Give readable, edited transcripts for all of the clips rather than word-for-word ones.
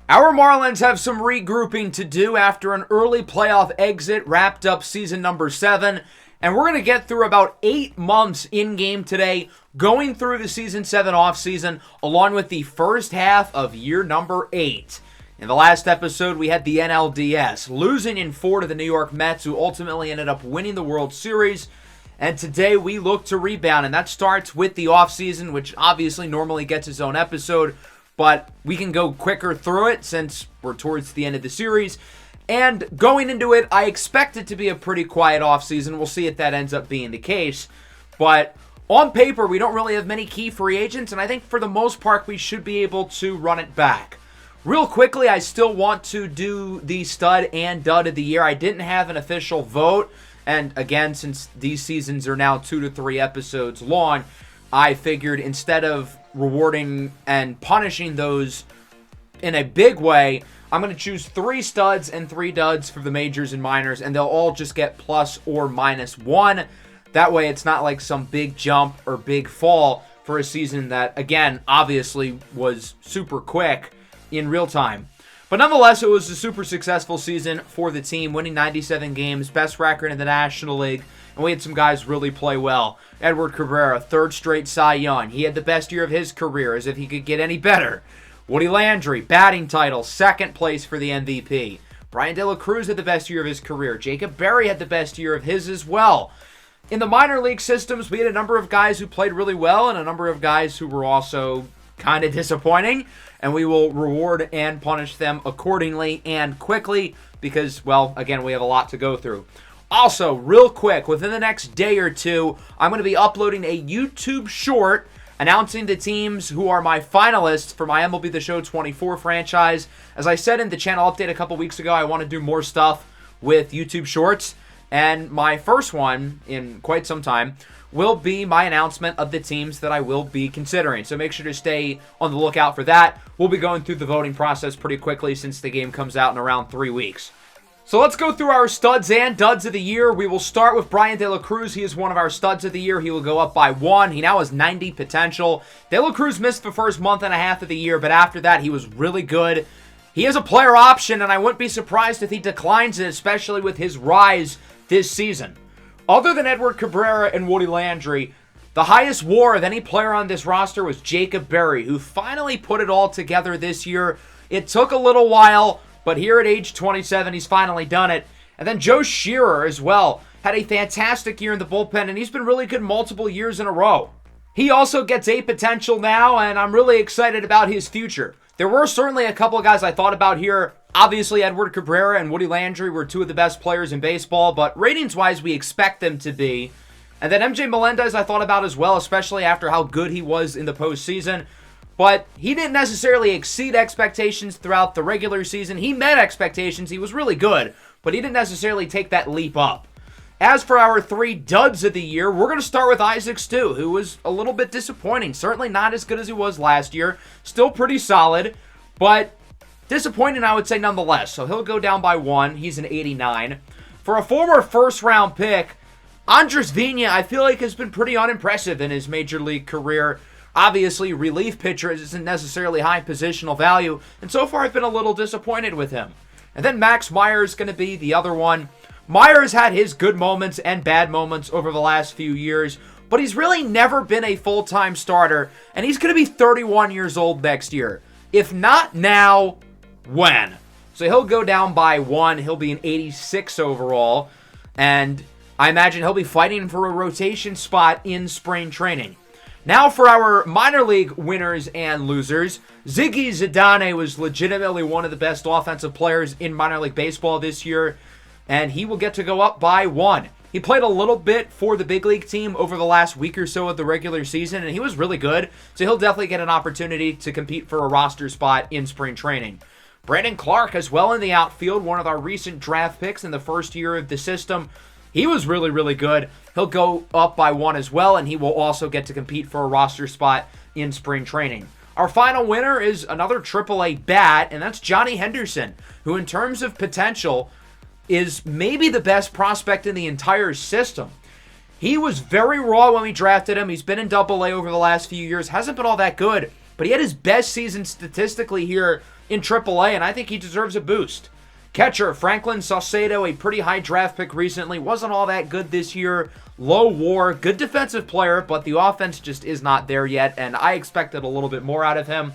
Our Marlins have some regrouping to do after an early playoff exit, wrapped up season number 7, and we're going to get through about 8 months in-game today, going through the season 7 offseason, along with the first half of year number 8. In the last episode, we had the NLDS, losing in 4 to the New York Mets, who ultimately ended up winning the World Series. And today we look to rebound, and that starts with the offseason, which obviously normally gets its own episode, but we can go quicker through it since we're towards the end of the series. And going into it, I expect it to be a pretty quiet offseason. We'll see if that ends up being the case. But on paper, we don't really have many key free agents, and I think for the most part, we should be able to run it back. Real quickly, I still want to do the stud and dud of the year. I didn't have an official vote. And again, since these seasons are now 2 to 3 episodes long, I figured instead of rewarding and punishing those in a big way, I'm going to choose 3 studs and 3 duds for the majors and minors, and they'll all just get plus or minus 1. That way, it's not like some big jump or big fall for a season that, again, obviously was super quick in real time. But nonetheless, it was a super successful season for the team, winning 97 games, best record in the National League, and we had some guys really play well. Edward Cabrera, 3rd straight Cy Young. He had the best year of his career, as if he could get any better. Woody Landry, batting title, 2nd place for the MVP. Brian De La Cruz had the best year of his career. Jacob Berry had the best year of his as well. In the minor league systems, we had a number of guys who played really well and a number of guys who were also kind of disappointing, and we will reward and punish them accordingly and quickly because, well, again, we have a lot to go through. Also, real quick, within the next day or two, I'm going to be uploading a YouTube short announcing the teams who are my finalists for my MLB The Show 24 franchise. As I said in the channel update a couple weeks ago, I want to do more stuff with YouTube shorts, and my first one in quite some time will be my announcement of the teams that I will be considering. So make sure to stay on the lookout for that. We'll be going through the voting process pretty quickly since the game comes out in around 3 weeks. So let's go through our studs and duds of the year. We will start with Brian De La Cruz. He is one of our studs of the year. He will go up by 1. He now has 90 potential. De La Cruz missed the first month and a half of the year, but after that, he was really good. He is a player option, and I wouldn't be surprised if he declines it, especially with his rise this season. Other than Edward Cabrera and Woody Landry, the highest WAR of any player on this roster was Jacob Berry, who finally put it all together this year. It took a little while, but here at age 27, he's finally done it. And then Joe Shearer as well had a fantastic year in the bullpen, and he's been really good multiple years in a row. He also gets A potential now, and I'm really excited about his future. There were certainly a couple of guys I thought about here. Obviously, Edward Cabrera and Woody Landry were 2 of the best players in baseball, but ratings-wise, we expect them to be. And then MJ Melendez I thought about as well, especially after how good he was in the postseason. But he didn't necessarily exceed expectations throughout the regular season. He met expectations. He was really good, but he didn't necessarily take that leap up. As for our 3 duds of the year, we're going to start with Isaac Stu, who was a little bit disappointing. Certainly not as good as he was last year. Still pretty solid, but disappointing, I would say, nonetheless. So he'll go down by 1. He's an 89. For a former first-round pick, Andres Vina, I feel like, has been pretty unimpressive in his major league career. Obviously, relief pitcher isn't necessarily high positional value, and so far I've been a little disappointed with him. And then Max Meyer is going to be the other one. Meyer has had his good moments and bad moments over the last few years, but he's really never been a full-time starter, and he's going to be 31 years old next year. If not now, when? So he'll go down by 1. He'll be an 86 overall, and I imagine he'll be fighting for a rotation spot in spring training. Now for our minor league winners and losers. Ziggy Zidane was legitimately one of the best offensive players in minor league baseball this year, and he will get to go up by 1. He played a little bit for the big league team over the last week or so of the regular season, and he was really good, so he'll definitely get an opportunity to compete for a roster spot in spring training. Brandon Clark as well in the outfield, one of our recent draft picks in the first year of the system. He was really, really good. He'll go up by 1 as well, and he will also get to compete for a roster spot in spring training. Our final winner is another AAA bat, and that's Johnny Henderson, who in terms of potential is maybe the best prospect in the entire system. He was very raw when we drafted him. He's been in AA over the last few years. Hasn't been all that good, but he had his best season statistically here in AAA, and I think he deserves a boost. Catcher Franklin Saucedo, a pretty high draft pick recently, wasn't all that good this year. Low WAR, good defensive player, but the offense just is not there yet, and I expected a little bit more out of him.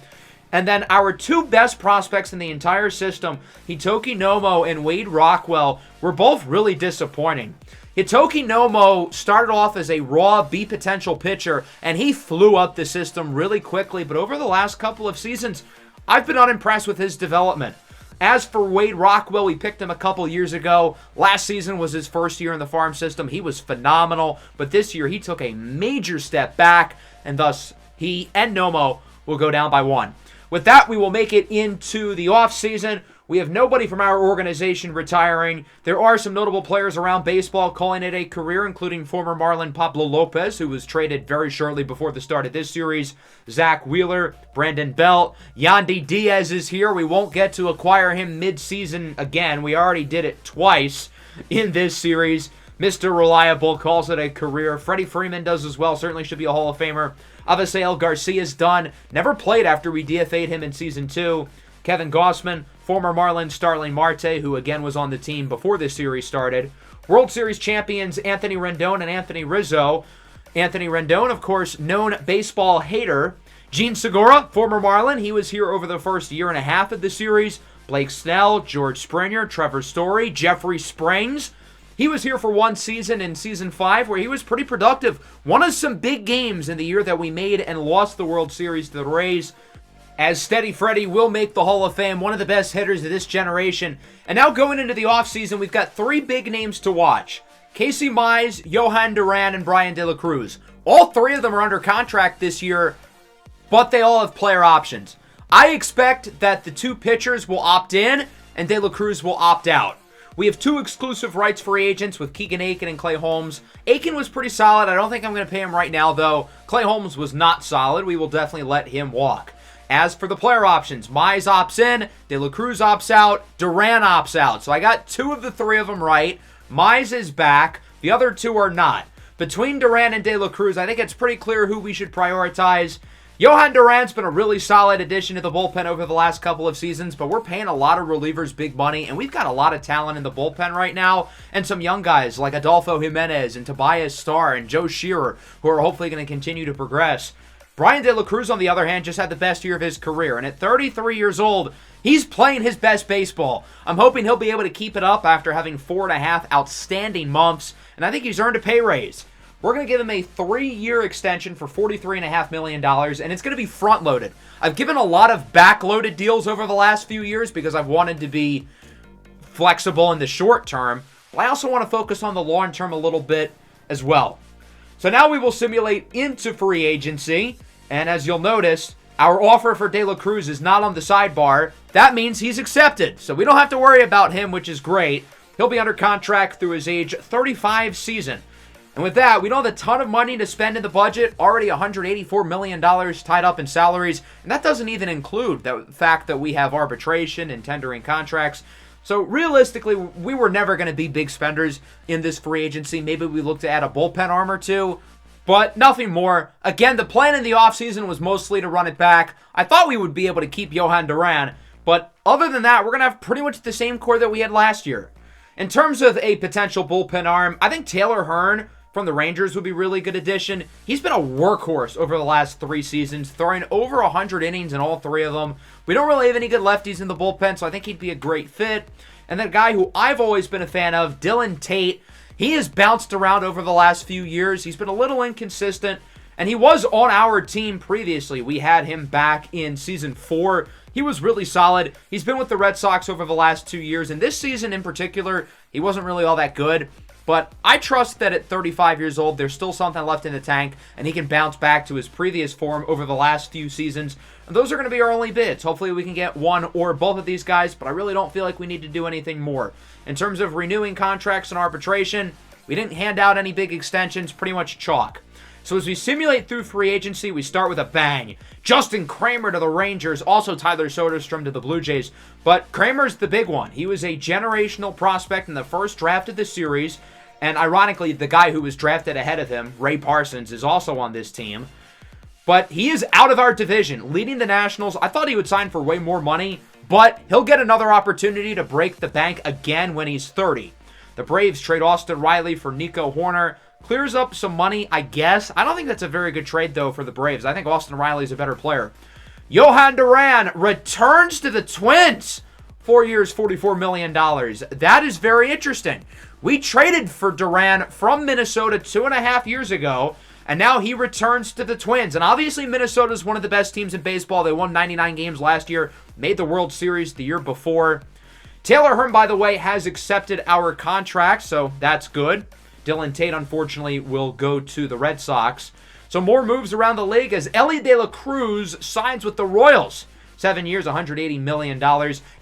And then our two best prospects in the entire system, Hitoki Nomo and Wade Rockwell, were both really disappointing. Hitoki Nomo started off as a raw B potential pitcher, and he flew up the system really quickly, but over the last couple of seasons, I've been unimpressed with his development. As for Wade Rockwell, we picked him a couple years ago. Last season was his first year in the farm system. He was phenomenal, but this year he took a major step back, and thus he and Nomo will go down by one. With that, we will make it into the offseason. We have nobody from our organization retiring. There are some notable players around baseball calling it a career, including former Marlin Pablo Lopez, who was traded very shortly before the start of this series. Zach Wheeler, Brandon Belt, Yandy Diaz is here. We won't get to acquire him mid-season again. We already did it twice in this series. Mr. Reliable calls it a career. Freddie Freeman does as well. Certainly should be a Hall of Famer. Avisail Garcia's done. Never played after we DFA'd him in Season 2. Kevin Gossman, former Marlins Starling Marte, who again was on the team before this series started. World Series champions Anthony Rendon and Anthony Rizzo. Anthony Rendon, of course, known baseball hater. Gene Segura, former Marlin. He was here over the first year and a half of the series. Blake Snell, George Springer, Trevor Story, Jeffrey Springs. He was here for one season in Season 5 where he was pretty productive. Won us some big games in the year that we made and lost the World Series to the Rays. As Steady Freddy will make the Hall of Fame, one of the best hitters of this generation. And now going into the offseason, we've got three big names to watch. Casey Mize, Johan Duran, and Brian De La Cruz. All three of them are under contract this year, but they all have player options. I expect that the two pitchers will opt in and De La Cruz will opt out. We have two exclusive rights free agents with Keegan Aiken and Clay Holmes. Aiken was pretty solid. I don't think I'm going to pay him right now, though. Clay Holmes was not solid. We will definitely let him walk. As for the player options, Mize opts in, De La Cruz opts out, Duran opts out. So I got two of the three of them right. Mize is back. The other two are not. Between Duran and De La Cruz, I think it's pretty clear who we should prioritize. Johan Duran's been a really solid addition to the bullpen over the last couple of seasons, but we're paying a lot of relievers big money, and we've got a lot of talent in the bullpen right now, and some young guys like Adolfo Jimenez and Tobias Starr and Joe Shearer, who are hopefully going to continue to progress. Brian De La Cruz, on the other hand, just had the best year of his career, and at 33 years old, he's playing his best baseball. I'm hoping he'll be able to keep it up after having 4.5 outstanding months, and I think he's earned a pay raise. We're going to give him a 3-year extension for $43.5 million, and it's going to be front-loaded. I've given a lot of back-loaded deals over the last few years because I've wanted to be flexible in the short term, but I also want to focus on the long term a little bit as well. So now we will simulate into free agency, and as you'll notice, our offer for De La Cruz is not on the sidebar. That means he's accepted, so we don't have to worry about him, which is great. He'll be under contract through his age 35 season. And with that, we don't have a ton of money to spend in the budget, already $184 million tied up in salaries, and that doesn't even include the fact that we have arbitration and tendering contracts. So realistically, we were never going to be big spenders in this free agency. Maybe we look to add a bullpen arm or two, but nothing more. Again, the plan in the offseason was mostly to run it back. I thought we would be able to keep Johan Duran, but other than that, we're going to have pretty much the same core that we had last year. In terms of a potential bullpen arm, I think Taylor Hearn from the Rangers would be a really good addition. He's been a workhorse over the last 3 seasons, throwing over 100 innings in all 3 of them. We don't really have any good lefties in the bullpen, so I think he'd be a great fit. And then a guy who I've always been a fan of, Dylan Tate. He has bounced around over the last few years. He's been a little inconsistent, and he was on our team previously. We had him back in Season 4. He was really solid. He's been with the Red Sox over the last 2 years, and this season in particular, he wasn't really all that good. But I trust that at 35 years old, there's still something left in the tank, and he can bounce back to his previous form over the last few seasons. And those are going to be our only bids. Hopefully we can get one or both of these guys, but I really don't feel like we need to do anything more. In terms of renewing contracts and arbitration, we didn't hand out any big extensions, pretty much chalk. So as we simulate through free agency, we start with a bang. Justin Kramer to the Rangers, also Tyler Soderstrom to the Blue Jays. But Kramer's the big one. He was a generational prospect in the first draft of the series. And ironically, the guy who was drafted ahead of him, Ray Parsons, is also on this team. But he is out of our division, leading the Nationals. I thought he would sign for way more money, but he'll get another opportunity to break the bank again when he's 30. The Braves trade Austin Riley for Nico Horner. Clears up some money, I guess. I don't think that's a very good trade, though, for the Braves. I think Austin Riley's a better player. Johan Duran returns to the Twins. 4 years, $44 million. That is very interesting. We traded for Duran from Minnesota 2.5 years ago, and now he returns to the Twins. And obviously, Minnesota is one of the best teams in baseball. They won 99 games last year, made the World Series the year before. Taylor Hearn, by the way, has accepted our contract, so that's good. Dylan Tate, unfortunately, will go to the Red Sox. So more moves around the league as Elly De La Cruz signs with the Royals. 7 years, $180 million.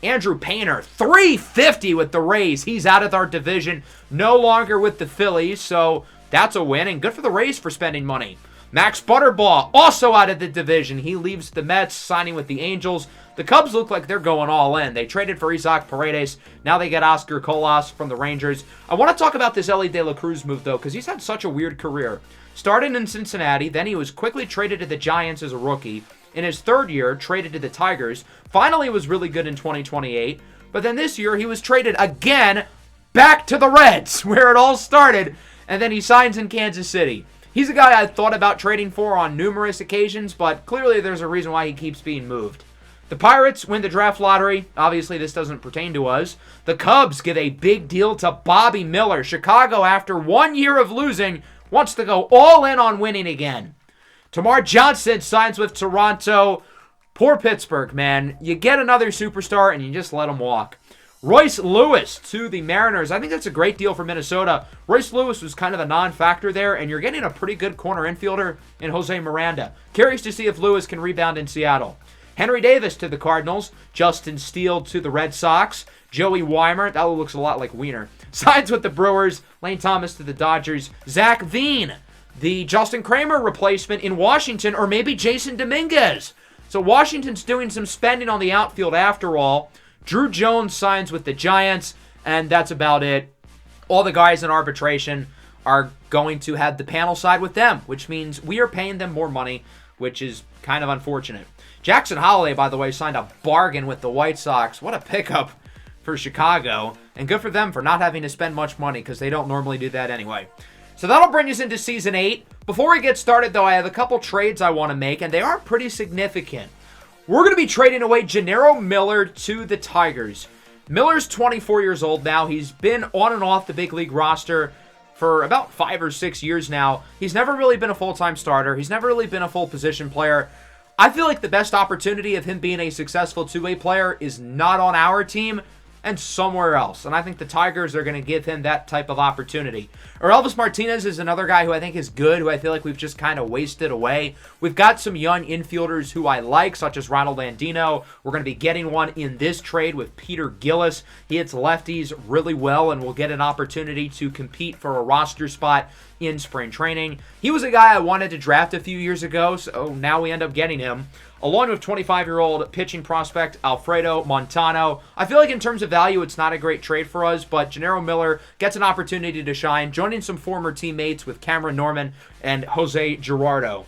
Andrew Painter, $350 with the Rays. He's out of our division, no longer with the Phillies, so that's a win, and good for the Rays for spending money. Max Butterbaugh, also out of the division. He leaves the Mets, signing with the Angels. The Cubs look like they're going all in. They traded for Isaac Paredes. Now they get Oscar Colas from the Rangers. I want to talk about this Elly De La Cruz move, though, because he's had such a weird career. Started in Cincinnati, then he was quickly traded to the Giants as a rookie. In his third year, traded to the Tigers. Finally was really good in 2028. But then this year, he was traded again back to the Reds, where it all started. And then he signs in Kansas City. He's a guy I thought about trading for on numerous occasions, but clearly there's a reason why he keeps being moved. The Pirates win the draft lottery. Obviously, this doesn't pertain to us. The Cubs give a big deal to Bobby Miller. Chicago, after 1 year of losing, wants to go all in on winning again. Termarr Johnson signs with Toronto. Poor Pittsburgh, man. You get another superstar and you just let him walk. Royce Lewis to the Mariners. I think that's a great deal for Minnesota. Royce Lewis was kind of a non-factor there, and you're getting a pretty good corner infielder in Jose Miranda. Curious to see if Lewis can rebound in Seattle. Henry Davis to the Cardinals. Justin Steele to the Red Sox. Joey Weimer, that looks a lot like Wiener, signs with the Brewers. Lane Thomas to the Dodgers. Zach Veen, the Justin Kramer replacement in Washington, or maybe Jason Dominguez. So Washington's doing some spending on the outfield after all. Drew Jones signs with the Giants, and that's about it. All the guys in arbitration are going to have the panel side with them, which means we are paying them more money, which is kind of unfortunate. Jackson Holliday, by the way, signed a bargain with the White Sox. What a pickup for Chicago, and good for them for not having to spend much money because they don't normally do that anyway. So that'll bring us into Season 8. Before we get started, though, I have a couple trades I want to make, and they are pretty significant. We're going to be trading away Gennaro Miller to the Tigers. Miller's 24 years old now. He's been on and off the big league roster for about 5 or 6 years now. He's never really been a full-time starter. He's never really been a full position player. I feel like the best opportunity of him being a successful two-way player is not on our team and somewhere else. And I think the Tigers are going to give him that type of opportunity. Or Elvis Martinez is another guy who I think is good, who I feel like we've just kind of wasted away. We've got some young infielders who I like, such as Ronald Andino. We're going to be getting one in this trade with Peter Gillis. He hits lefties really well and will get an opportunity to compete for a roster spot in spring training. He was a guy I wanted to draft a few years ago, so now we end up getting him. Along with 25-year-old pitching prospect Alfredo Montano. I feel like in terms of value, it's not a great trade for us, but Gennaro Miller gets an opportunity to shine, joining some former teammates with Cameron Norman and Jose Girardo.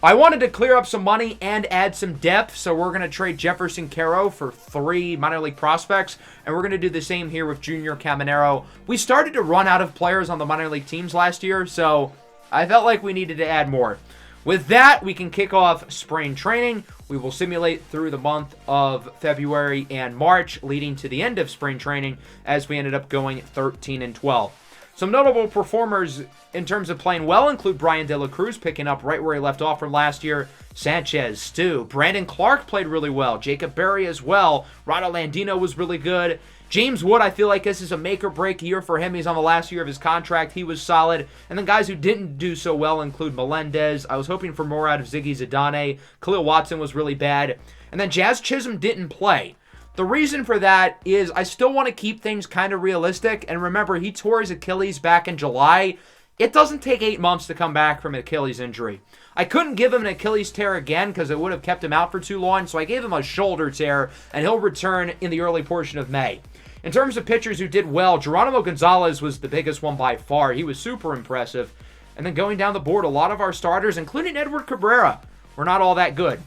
I wanted to clear up some money and add some depth, so we're going to trade Jefferson Caro for 3 minor league prospects, and we're going to do the same here with Junior Caminero. We started to run out of players on the minor league teams last year, so I felt like we needed to add more. With that, we can kick off spring training. We will simulate through the month of February and March, leading to the end of spring training as we ended up going 13-12. Some notable performers in terms of playing well include Brian De La Cruz picking up right where he left off from last year. Sanchez, Stu, Brandon Clark played really well. Jacob Berry as well. Ronald Andino was really good. James Wood, I feel like this is a make-or-break year for him. He's on the last year of his contract. He was solid. And then guys who didn't do so well include Melendez. I was hoping for more out of Ziggy Zidane. Khalil Watson was really bad. And then Jazz Chisholm didn't play. The reason for that is I still want to keep things kind of realistic. And remember, he tore his Achilles back in July. It doesn't take 8 months to come back from an Achilles injury. I couldn't give him an Achilles tear again because it would have kept him out for too long. So I gave him a shoulder tear, and he'll return in the early portion of May. In terms of pitchers who did well, Geronimo Gonzalez was the biggest one by far. He was super impressive. And then going down the board, a lot of our starters, including Edward Cabrera, were not all that good.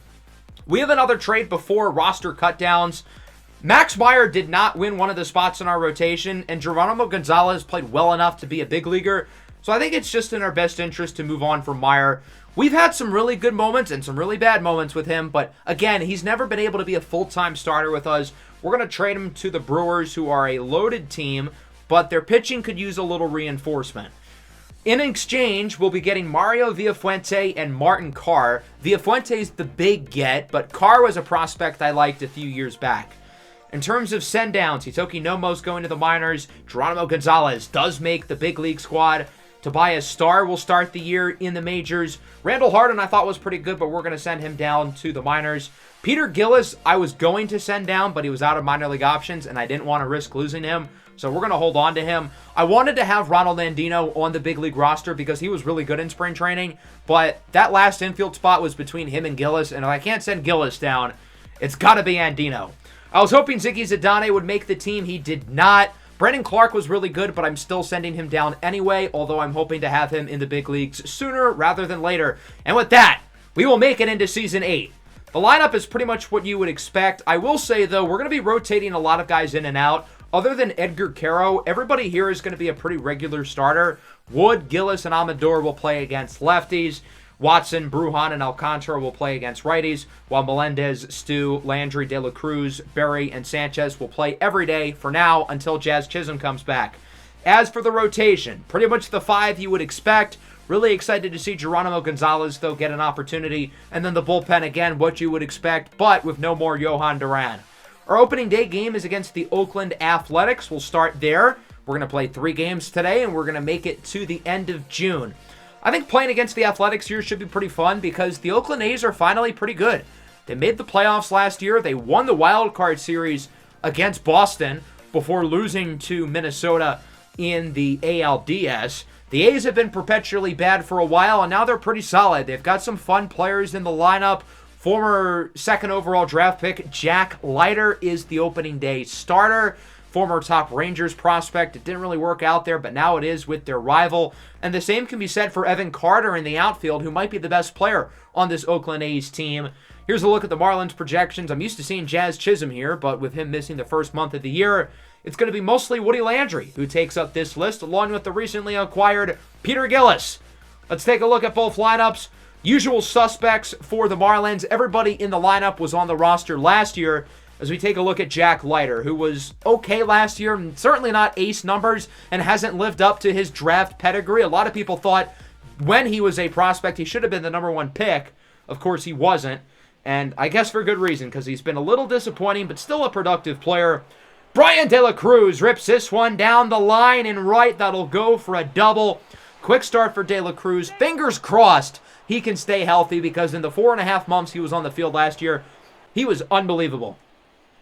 We have another trade before roster cutdowns. Max Meyer did not win one of the spots in our rotation, and Geronimo Gonzalez played well enough to be a big leaguer, so I think it's just in our best interest to move on from Meyer. We've had some really good moments and some really bad moments with him, but again, he's never been able to be a full-time starter with us. We're going to trade him to the Brewers, who are a loaded team, but their pitching could use a little reinforcement. In exchange, we'll be getting Mario Villafuente and Martin Carr. Villafuente's the big get, but Carr was a prospect I liked a few years back. In terms of send-downs, Hitoki Nomo's going to the minors. Geronimo Gonzalez does make the big league squad. Tobias Starr will start the year in the majors. Randall Harden I thought was pretty good, but we're going to send him down to the minors. Peter Gillis I was going to send down, but he was out of minor league options, and I didn't want to risk losing him, so we're going to hold on to him. I wanted to have Ronald Andino on the big league roster because he was really good in spring training, but that last infield spot was between him and Gillis, and if I can't send Gillis down, it's got to be Andino. I was hoping Ziggy Zidane would make the team. He did not. Brandon Clark was really good, but I'm still sending him down anyway, although I'm hoping to have him in the big leagues sooner rather than later. And with that, we will make it into Season 8. The lineup is pretty much what you would expect. I will say, though, we're going to be rotating a lot of guys in and out. Other than Edgar Caro, everybody here is going to be a pretty regular starter. Wood, Gillis, and Amador will play against lefties. Watson, Brujan, and Alcantara will play against righties, while Melendez, Stu, Landry, De La Cruz, Berry, and Sanchez will play every day for now until Jazz Chisholm comes back. As for the rotation, pretty much the five you would expect. Really excited to see Geronimo Gonzalez, though, get an opportunity. And then the bullpen, again, what you would expect, but with no more Johan Duran. Our opening day game is against the Oakland Athletics. We'll start there. We're going to play 3 games today, and we're going to make it to the end of June. I think playing against the Athletics here should be pretty fun because the Oakland A's are finally pretty good. They made the playoffs last year. They won the wild card series against Boston before losing to Minnesota in the ALDS. The A's have been perpetually bad for a while, and now they're pretty solid. They've got some fun players in the lineup. Former second overall draft pick Jack Leiter is the opening day starter. Former top Rangers prospect. It didn't really work out there, but now it is with their rival. And the same can be said for Evan Carter in the outfield, who might be the best player on this Oakland A's team. Here's a look at the Marlins projections. I'm used to seeing Jazz Chisholm here, but with him missing the first month of the year, it's going to be mostly Woody Landry who takes up this list, along with the recently acquired Peter Gillis. Let's take a look at both lineups. Usual suspects for the Marlins. Everybody in the lineup was on the roster last year. As we take a look at Jack Leiter, who was okay last year, and certainly not ace numbers, and hasn't lived up to his draft pedigree. A lot of people thought when he was a prospect, he should have been the number 1 pick. Of course, he wasn't, and I guess for good reason, because he's been a little disappointing, but still a productive player. Brian De La Cruz rips this one down the line and right. That'll go for a double. Quick start for De La Cruz. Fingers crossed he can stay healthy, because in the 4.5 months he was on the field last year, he was unbelievable.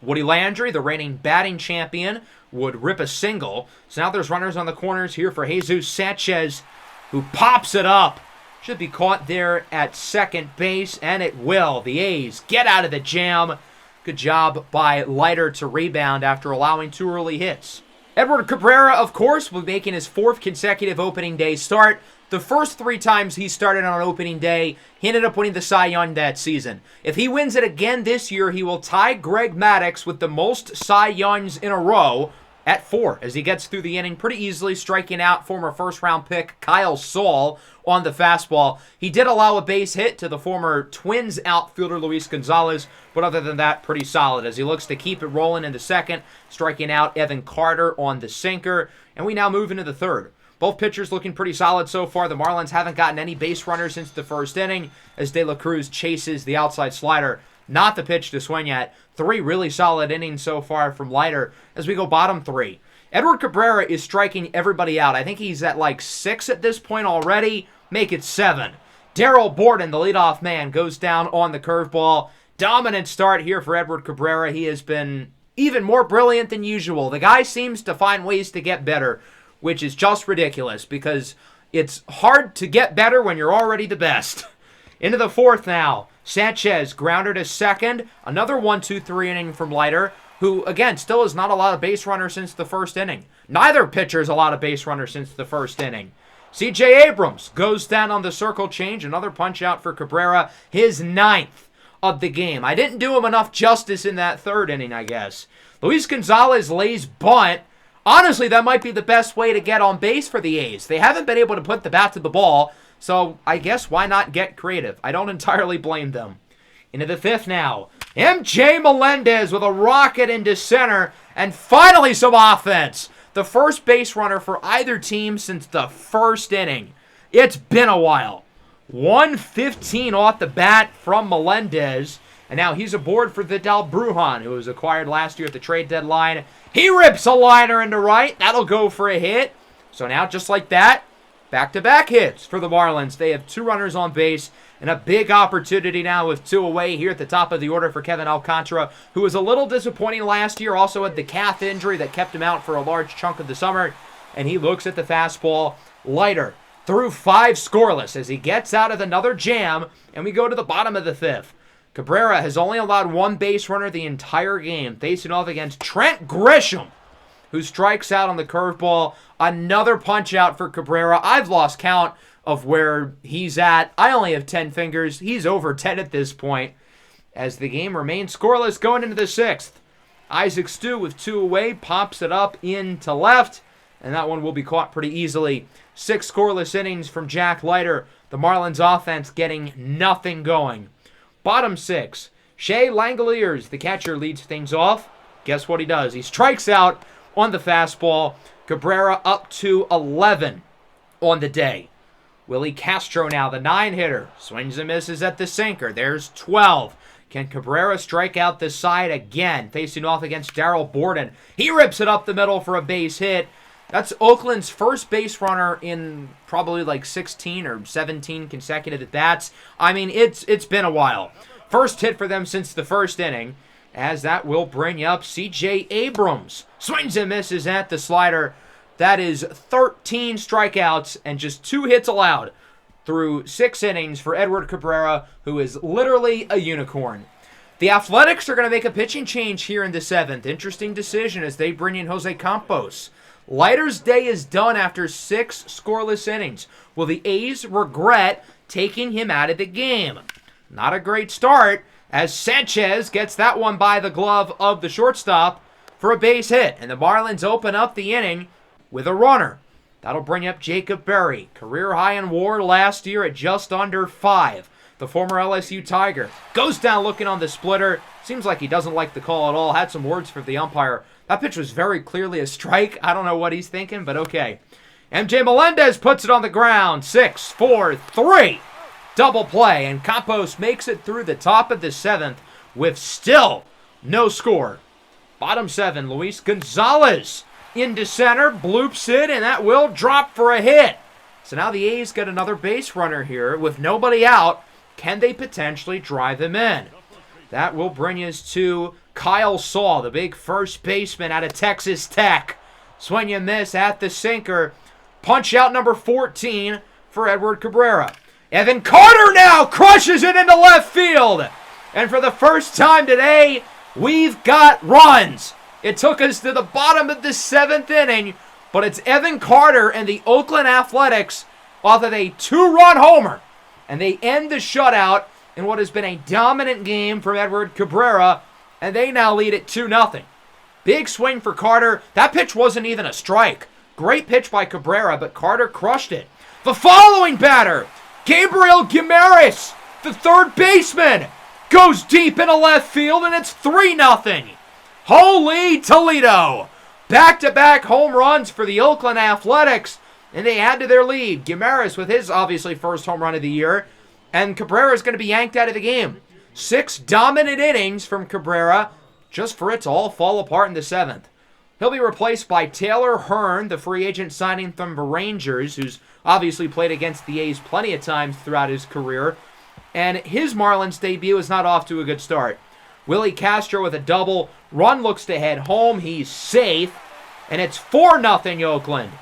Woody Landry, the reigning batting champion, would rip a single. So now there's runners on the corners here for Jesus Sanchez, who pops it up. Should be caught there at second base, and it will. The A's get out of the jam. Good job by Leiter to rebound after allowing 2 early hits. Edward Cabrera, of course, will be making his 4th consecutive opening day start. The first 3 times he started on opening day, he ended up winning the Cy Young that season. If he wins it again this year, he will tie Greg Maddux with the most Cy Youngs in a row at 4, as he gets through the inning pretty easily, striking out former first-round pick Kyle Saul on the fastball. He did allow a base hit to the former Twins outfielder Luis Gonzalez, but other than that, pretty solid, as he looks to keep it rolling in the second, striking out Evan Carter on the sinker, and we now move into the third. Both pitchers looking pretty solid so far. The Marlins haven't gotten any base runners since the first inning, as De La Cruz chases the outside slider. Not the pitch to swing at. 3 really solid innings so far from Leiter. As we go bottom 3, Edward Cabrera is striking everybody out. I think he's at like 6 at this point already. Make it 7. Darrell Borden, the leadoff man, goes down on the curveball. Dominant start here for Edward Cabrera. He has been even more brilliant than usual. The guy seems to find ways to get better, which is just ridiculous because it's hard to get better when you're already the best. Into the 4th now. Sanchez grounder to second. Another 1-2-3 inning from Leiter, who, again, still has not a lot of base runners since the first inning. Neither pitcher has a lot of base runners since the first inning. C.J. Abrams goes down on the circle change. Another punch out for Cabrera. His 9th of the game. I didn't do him enough justice in that 3rd inning, I guess. Luis Gonzalez lays bunt. Honestly, that might be the best way to get on base for the A's. They haven't been able to put the bat to the ball, so I guess why not get creative? I don't entirely blame them. Into the 5th now. MJ Melendez with a rocket into center, and finally some offense. The first base runner for either team since the first inning. It's been a while. 115 off the bat from Melendez, and now he's aboard for Vidal Brujan, who was acquired last year at the trade deadline. He rips a liner into right. That'll go for a hit. So now, just like that, back-to-back hits for the Marlins. They have 2 runners on base, and a big opportunity now with 2 away here at the top of the order for Kevin Alcantara, who was a little disappointing last year, also had the calf injury that kept him out for a large chunk of the summer, and he looks at the fastball. Leiter through 5 scoreless as he gets out of another jam, and we go to the bottom of the 5th. Cabrera has only allowed 1 base runner the entire game, facing off against Trent Grisham, who strikes out on the curveball. Another punch out for Cabrera. I've lost count of where he's at. I only have 10 fingers. He's over 10 at this point. As the game remains scoreless going into the 6th. Isaac Stu with 2 away pops it up into left, and that one will be caught pretty easily. 6 scoreless innings from Jack Leiter. The Marlins offense getting nothing going. Bottom 6. Shea Langoliers, the catcher, leads things off. Guess what he does? He strikes out on the fastball. Cabrera up to 11 on the day. Willie Castro now, the 9-hitter. Swings and misses at the sinker. There's 12. Can Cabrera strike out this side again? Facing off against Darryl Borden. He rips it up the middle for a base hit. That's Oakland's first base runner in probably like 16 or 17 consecutive at-bats. I mean, it's been a while. First hit for them since the first inning, as that will bring up C.J. Abrams. Swings and misses at the slider. That is 13 strikeouts and just 2 hits allowed through 6 innings for Edward Cabrera, who is literally a unicorn. The Athletics are going to make a pitching change here in the 7th. Interesting decision as they bring in Jose Campos. Leiter's day is done after 6 scoreless innings. Will the A's regret taking him out of the game? Not a great start, as Sanchez gets that one by the glove of the shortstop for a base hit. And the Marlins open up the inning with a runner. That'll bring up Jacob Berry. Career high in WAR last year at just under 5. The former LSU Tiger goes down looking on the splitter. Seems like he doesn't like the call at all. Had some words for the umpire. That pitch was very clearly a strike. I don't know what he's thinking, but okay. MJ Melendez puts it on the ground. 6, 4, 3. Double play, and Campos makes it through the top of the 7th with still no score. Bottom 7, Luis Gonzalez into center, bloops it, and that will drop for a hit. So now the A's get another base runner here with nobody out. Can they potentially drive him in? That will bring us to Kyle Saul, the big first baseman out of Texas Tech. Swing and miss at the sinker. Punch out number 14 for Edward Cabrera. Evan Carter now crushes it into left field. And for the first time today, we've got runs. It took us to the bottom of the 7th inning, but it's Evan Carter and the Oakland Athletics off of a 2-run homer. And they end the shutout in what has been a dominant game from Edward Cabrera, and they now lead it 2-0. Big swing for Carter. That pitch wasn't even a strike. Great pitch by Cabrera, but Carter crushed it. The following batter, Gabriel Guimarães, the third baseman, goes deep into left field, and it's 3-0. Holy Toledo! Back-to-back home runs for the Oakland Athletics, and they add to their lead. Guimarães with his obviously first home run of the year, and Cabrera is going to be yanked out of the game. 6 dominant innings from Cabrera, just for it to all fall apart in the 7th. He'll be replaced by Taylor Hearn, the free agent signing from the Rangers, who's obviously played against the A's plenty of times throughout his career. And his Marlins debut is not off to a good start. Willie Castro with a double. Run looks to head home. He's safe. And it's 4-0 Oakland.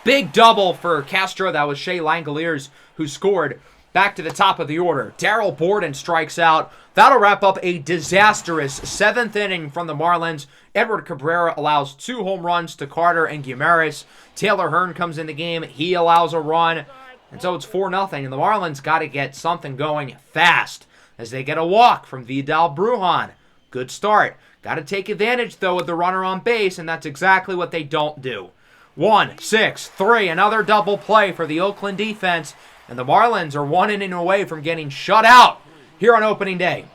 Big double for Castro. That was Shea Langoliers who scored. Back to the top of the order. Darryl Borden strikes out. That'll wrap up a disastrous 7th inning from the Marlins. Edward Cabrera allows 2 home runs to Carter and Guimarães. Taylor Hearn comes in the game. He allows a run. And so it's 4-0. And the Marlins got to get something going fast as they get a walk from Vidal Brujan. Good start. Got to take advantage, though, of the runner on base, and that's exactly what they don't do. 1-6-3, another double play for the Oakland defense, and the Marlins are 1 inning away from getting shut out here on opening day.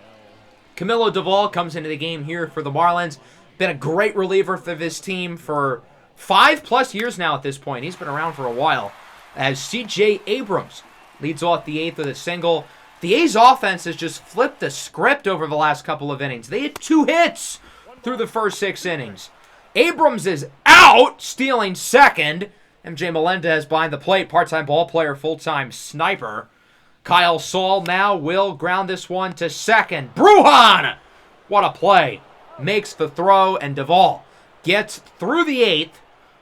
Camilo Doval comes into the game here for the Marlins. Been a great reliever for this team for 5+ years now at this point. He's been around for a while. As C.J. Abrams leads off the 8th with a single. The A's offense has just flipped the script over the last couple of innings. They had 2 hits through the first 6 innings. Abrams is out, stealing second. MJ Melendez behind the plate, part-time ball player, full-time sniper. Kyle Saul now will ground this one to second. Brujan! What a play. Makes the throw, and Doval gets through the 8th.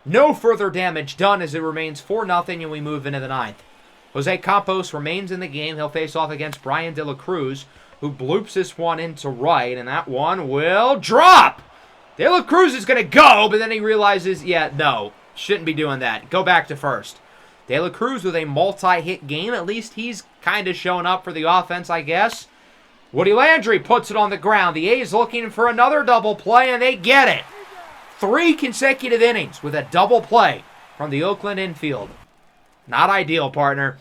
No further damage done as it remains 4-0, and we move into the 9th. Jose Campos remains in the game. He'll face off against Brian De La Cruz, who bloops this one into right, and that one will drop. De La Cruz is going to go, but then he realizes, yeah, no, shouldn't be doing that. Go back to first. De La Cruz with a multi-hit game. At least he's kind of showing up for the offense, I guess. Woody Landry puts it on the ground. The A's looking for another double play, and they get it. 3 consecutive innings with a double play from the Oakland infield. Not ideal, partner.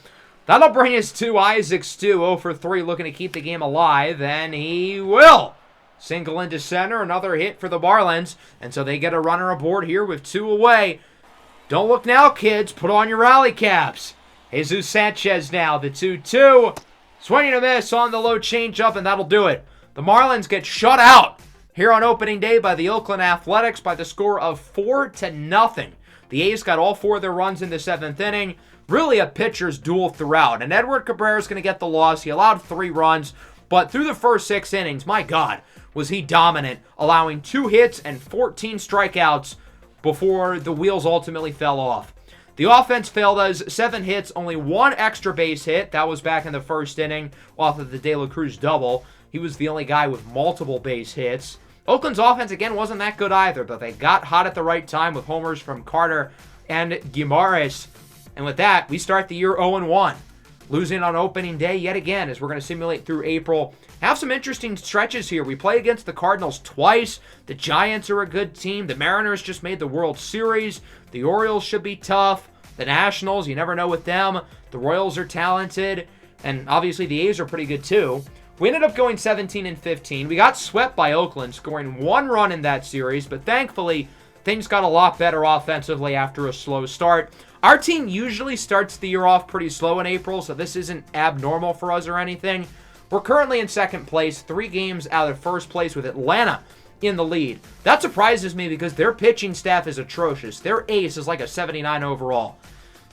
That'll bring us to Isaac Stu, 0 for 3, looking to keep the game alive, and he will. Single into center, another hit for the Marlins, and so they get a runner aboard here with 2 away. Don't look now, kids. Put on your rally caps. Jesus Sanchez now, the 2-2. Swinging a miss on the low changeup, and that'll do it. The Marlins get shut out here on opening day by the Oakland Athletics by the score of 4-0. The A's got all 4 of their runs in the 7th inning. Really a pitcher's duel throughout. And Edward Cabrera is going to get the loss. He allowed 3 runs, but through the first 6 innings, my God, was he dominant, allowing 2 hits and 14 strikeouts before the wheels ultimately fell off. The offense failed us 7 hits, only 1 extra base hit. That was back in the first inning off of the De La Cruz double. He was the only guy with multiple base hits. Oakland's offense, again, wasn't that good either, but they got hot at the right time with homers from Carter and Guimaraes. And with that, we start the year 0-1. Losing on opening day yet again as we're going to simulate through April. Have some interesting stretches here. We play against the Cardinals twice. The Giants are a good team. The Mariners just made the World Series. The Orioles should be tough. The Nationals, you never know with them. The Royals are talented. And obviously the A's are pretty good too. We ended up going 17-15. We got swept by Oakland, scoring 1 run in that series. But thankfully, things got a lot better offensively after a slow start. Our team usually starts the year off pretty slow in April, so this isn't abnormal for us or anything. We're currently in 2nd place, 3 games out of 1st place with Atlanta in the lead. That surprises me because their pitching staff is atrocious. Their ace is like a 79 overall.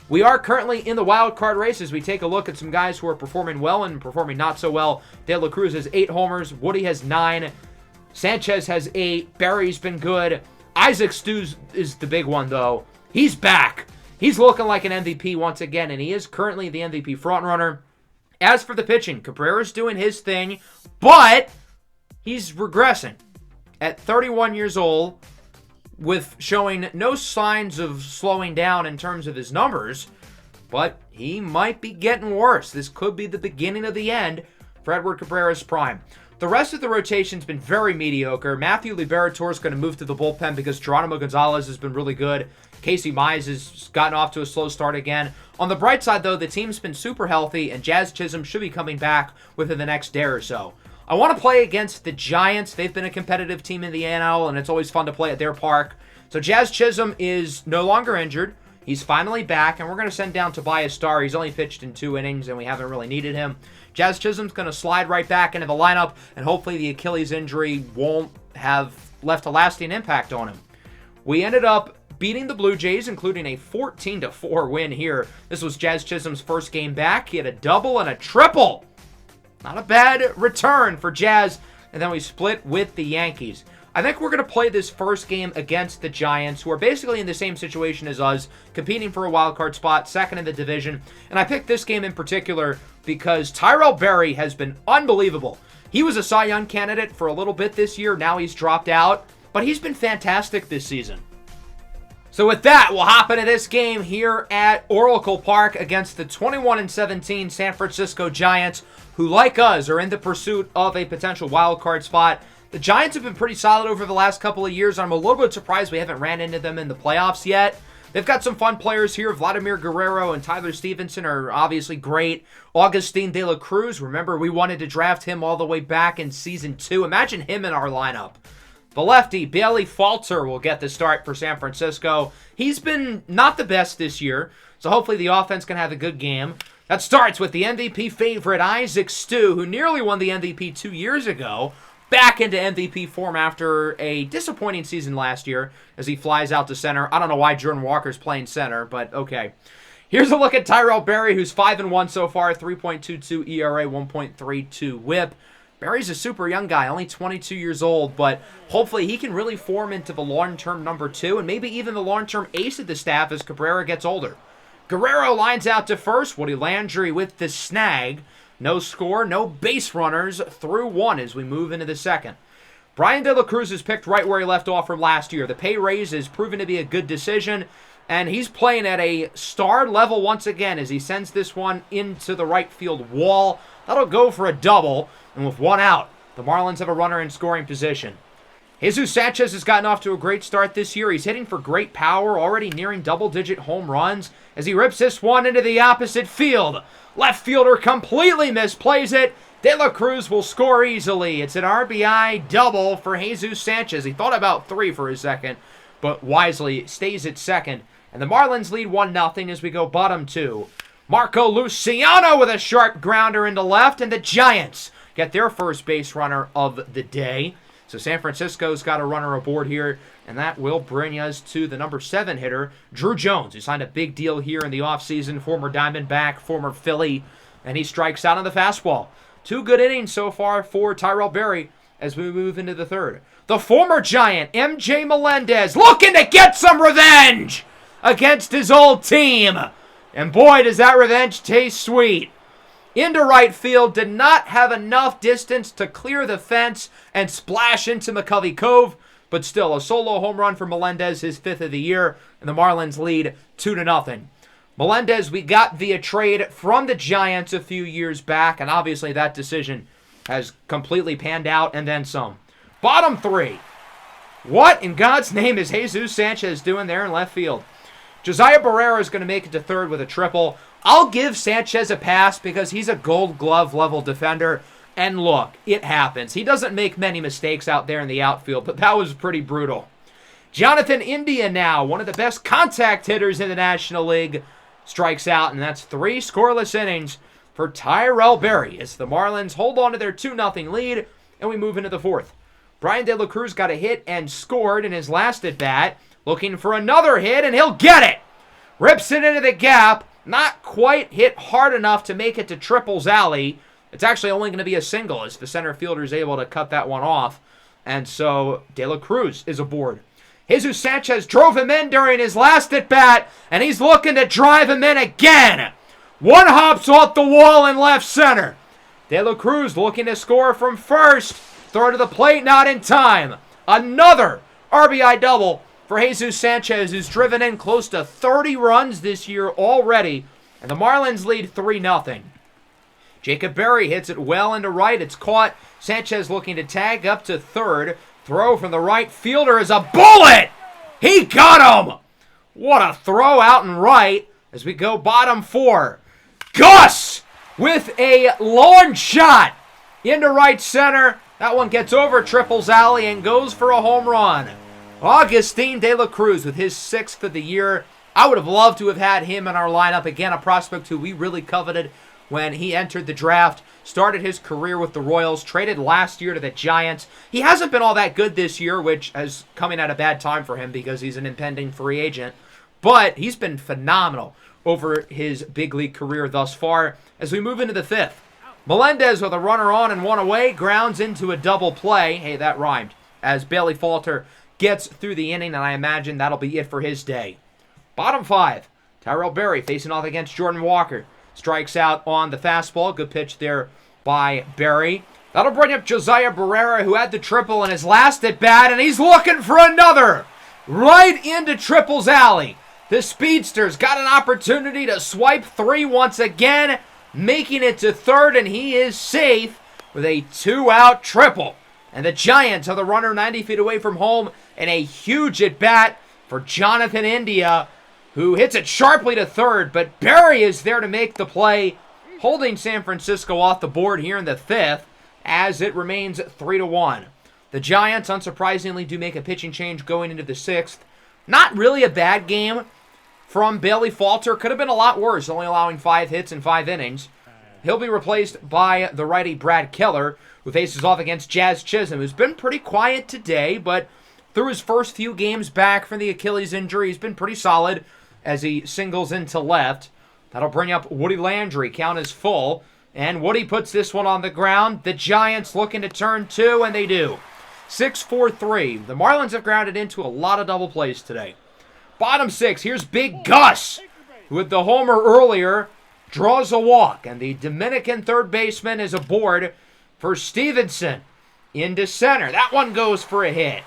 We are currently in the wild card race as we take a look at some guys who are performing well and performing not so well. De La Cruz has 8 homers. Woody has 9. Sanchez has 8. Barry's been good. Isaac Stu is the big one, though. He's back. He's looking like an MVP once again, and he is currently the MVP frontrunner. As for the pitching, Cabrera's doing his thing, but he's regressing. At 31 years old, with showing no signs of slowing down in terms of his numbers, but he might be getting worse. This could be the beginning of the end for Edward Cabrera's prime. The rest of the rotation's been very mediocre. Matthew Liberatore is going to move to the bullpen because Geronimo Gonzalez has been really good. Casey Mize has gotten off to a slow start again. On the bright side, though, the team's been super healthy, and Jazz Chisholm should be coming back within the next day or so. I want to play against the Giants. They've been a competitive team in the NL, and it's always fun to play at their park. So Jazz Chisholm is no longer injured. He's finally back, and we're going to send down Tobias Starr. He's only pitched in 2 innings, and we haven't really needed him. Jazz Chisholm's going to slide right back into the lineup, and hopefully the Achilles injury won't have left a lasting impact on him. We ended up beating the Blue Jays, including a 14-4 win here. This was Jazz Chisholm's first game back. He had a double and a triple. Not a bad return for Jazz. And then we split with the Yankees. I think we're going to play this first game against the Giants, who are basically in the same situation as us, competing for a wild card spot, second in the division. And I picked this game in particular because Tyrell Berry has been unbelievable. He was a Cy Young candidate for a little bit this year. Now he's dropped out, but he's been fantastic this season. So with that, we'll hop into this game here at Oracle Park against the 21-17 San Francisco Giants, who, like us, are in the pursuit of a potential wild card spot. The Giants have been pretty solid over the last couple of years. I'm a little bit surprised we haven't ran into them in the playoffs yet. They've got some fun players here. Vladimir Guerrero and Tyler Stevenson are obviously great. Agustin De La Cruz, remember we wanted to draft him all the way back in Season 2. Imagine him in our lineup. The lefty, Bailey Falter, will get the start for San Francisco. He's been not the best this year, so hopefully the offense can have a good game. That starts with the MVP favorite, Isaac Stu, who nearly won the MVP 2 years ago, back into MVP form after a disappointing season last year as he flies out to center. I don't know why Jordan Walker's playing center, but okay. Here's a look at Tyrell Berry, who's 5-1 so far, 3.22 ERA, 1.32 WHIP. Berry's a super young guy, only 22 years old, but hopefully he can really form into the long-term number 2 and maybe even the long-term ace of the staff as Cabrera gets older. Guerrero lines out to first. Woody Landry with the snag. No score, no base runners through 1 as we move into the second. Brian De La Cruz is picked right where he left off from last year. The pay raise has proven to be a good decision, and he's playing at a star level once again as he sends this one into the right field wall. That'll go for a double, and with 1 out, the Marlins have a runner in scoring position. Jesus Sanchez has gotten off to a great start this year. He's hitting for great power, already nearing double-digit home runs as he rips this one into the opposite field. Left fielder completely misplays it. De La Cruz will score easily. It's an RBI double for Jesus Sanchez. He thought about 3 for a second, but wisely stays at second. And the Marlins lead 1-0 as we go bottom 2. Marco Luciano with a sharp grounder into left, and the Giants get their first base runner of the day. So San Francisco's got a runner aboard here, and that will bring us to the number 7 hitter, Drew Jones, who signed a big deal here in the offseason, former Diamondback, former Philly, and he strikes out on the fastball. 2 good innings so far for Tyrell Berry as we move into the third. The former Giant, MJ Melendez, looking to get some revenge against his old team. And boy, does that revenge taste sweet. Into right field, did not have enough distance to clear the fence and splash into McCovey Cove, but still a solo home run for Melendez, his 5th of the year, and the Marlins lead 2-0. Melendez we got via trade from the Giants a few years back, and obviously that decision has completely panned out and then some. Bottom 3. What in God's name is Jesus Sanchez doing there in left field? Josiah Barrera is going to make it to third with a triple. I'll give Sanchez a pass because he's a Gold Glove level defender. And look, it happens. He doesn't make many mistakes out there in the outfield, but that was pretty brutal. Jonathan India now, one of the best contact hitters in the National League, strikes out, and that's 3 scoreless innings for Tyrell Berry as the Marlins hold on to their 2-0 lead, and we move into the fourth. Brian De La Cruz got a hit and scored in his last at-bat, looking for another hit, and he'll get it. Rips it into the gap. Not quite hit hard enough to make it to Triple's alley. It's actually only going to be a single as the center fielder is able to cut that one off. And so De La Cruz is aboard. Jesus Sanchez drove him in during his last at-bat, and he's looking to drive him in again. 1 hops off the wall in left center. De La Cruz looking to score from first. Throw to the plate, not in time. Another RBI double for Jesus Sanchez, who's driven in close to 30 runs this year already, and the Marlins lead 3-0. Jacob Berry hits it well into right. It's caught. Sanchez looking to tag up to third. Throw from the right fielder is a bullet! He got him! What a throw out and right as we go bottom 4. Gus with a long shot into right center. That one gets over Triple's alley and goes for a home run. Agustin De La Cruz with his 6th of the year. I would have loved to have had him in our lineup. Again, a prospect who we really coveted when he entered the draft. Started his career with the Royals. Traded last year to the Giants. He hasn't been all that good this year, which is coming at a bad time for him because he's an impending free agent. But he's been phenomenal over his big league career thus far. As we move into the 5th, Melendez with a runner on and 1 away. Grounds into a double play. Hey, that rhymed. As Bailey Falter gets through the inning, and I imagine that'll be it for his day. Bottom 5, Tyrell Berry facing off against Jordan Walker. Strikes out on the fastball. Good pitch there by Berry. That'll bring up Josiah Barrera, who had the triple in his last at-bat, and he's looking for another. Right into Triple's alley. The speedster's got an opportunity to swipe 3 once again, making it to third, and he is safe with a 2-out triple. And the Giants are the runner 90 feet away from home, and a huge at-bat for Jonathan India, who hits it sharply to third, but Berry is there to make the play, holding San Francisco off the board here in the fifth, as it remains 3-1. The Giants, unsurprisingly, do make a pitching change going into the sixth. Not really a bad game from Bailey Falter. Could have been a lot worse, only allowing 5 hits in 5 innings. He'll be replaced by the righty Brad Keller, who faces off against Jazz Chisholm, who's been pretty quiet today, but through his first few games back from the Achilles injury, he's been pretty solid as he singles into left. That'll bring up Woody Landry. Count is full. And Woody puts this one on the ground. The Giants looking to turn 2, and they do. 6-4-3. The Marlins have grounded into a lot of double plays today. Bottom 6, here's Big Gus, who with the homer earlier draws a walk. And the Dominican third baseman is aboard for Stevenson into center. That one goes for a hit.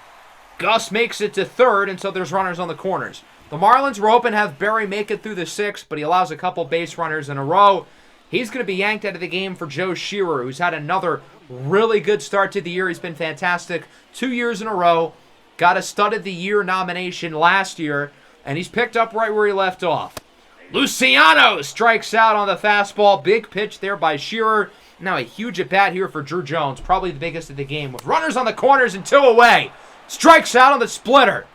Gus makes it to third, and so there's runners on the corners. The Marlins were hoping to have Berry make it through the sixth, but he allows a couple base runners in a row. He's going to be yanked out of the game for Joe Shearer, who's had another really good start to the year. He's been fantastic 2 years in a row. Got a Stud of the Year nomination last year, and he's picked up right where he left off. Luciano strikes out on the fastball. Big pitch there by Shearer. Now a huge at-bat here for Drew Jones, probably the biggest of the game, with runners on the corners and 2 away. Strikes out on the splitter.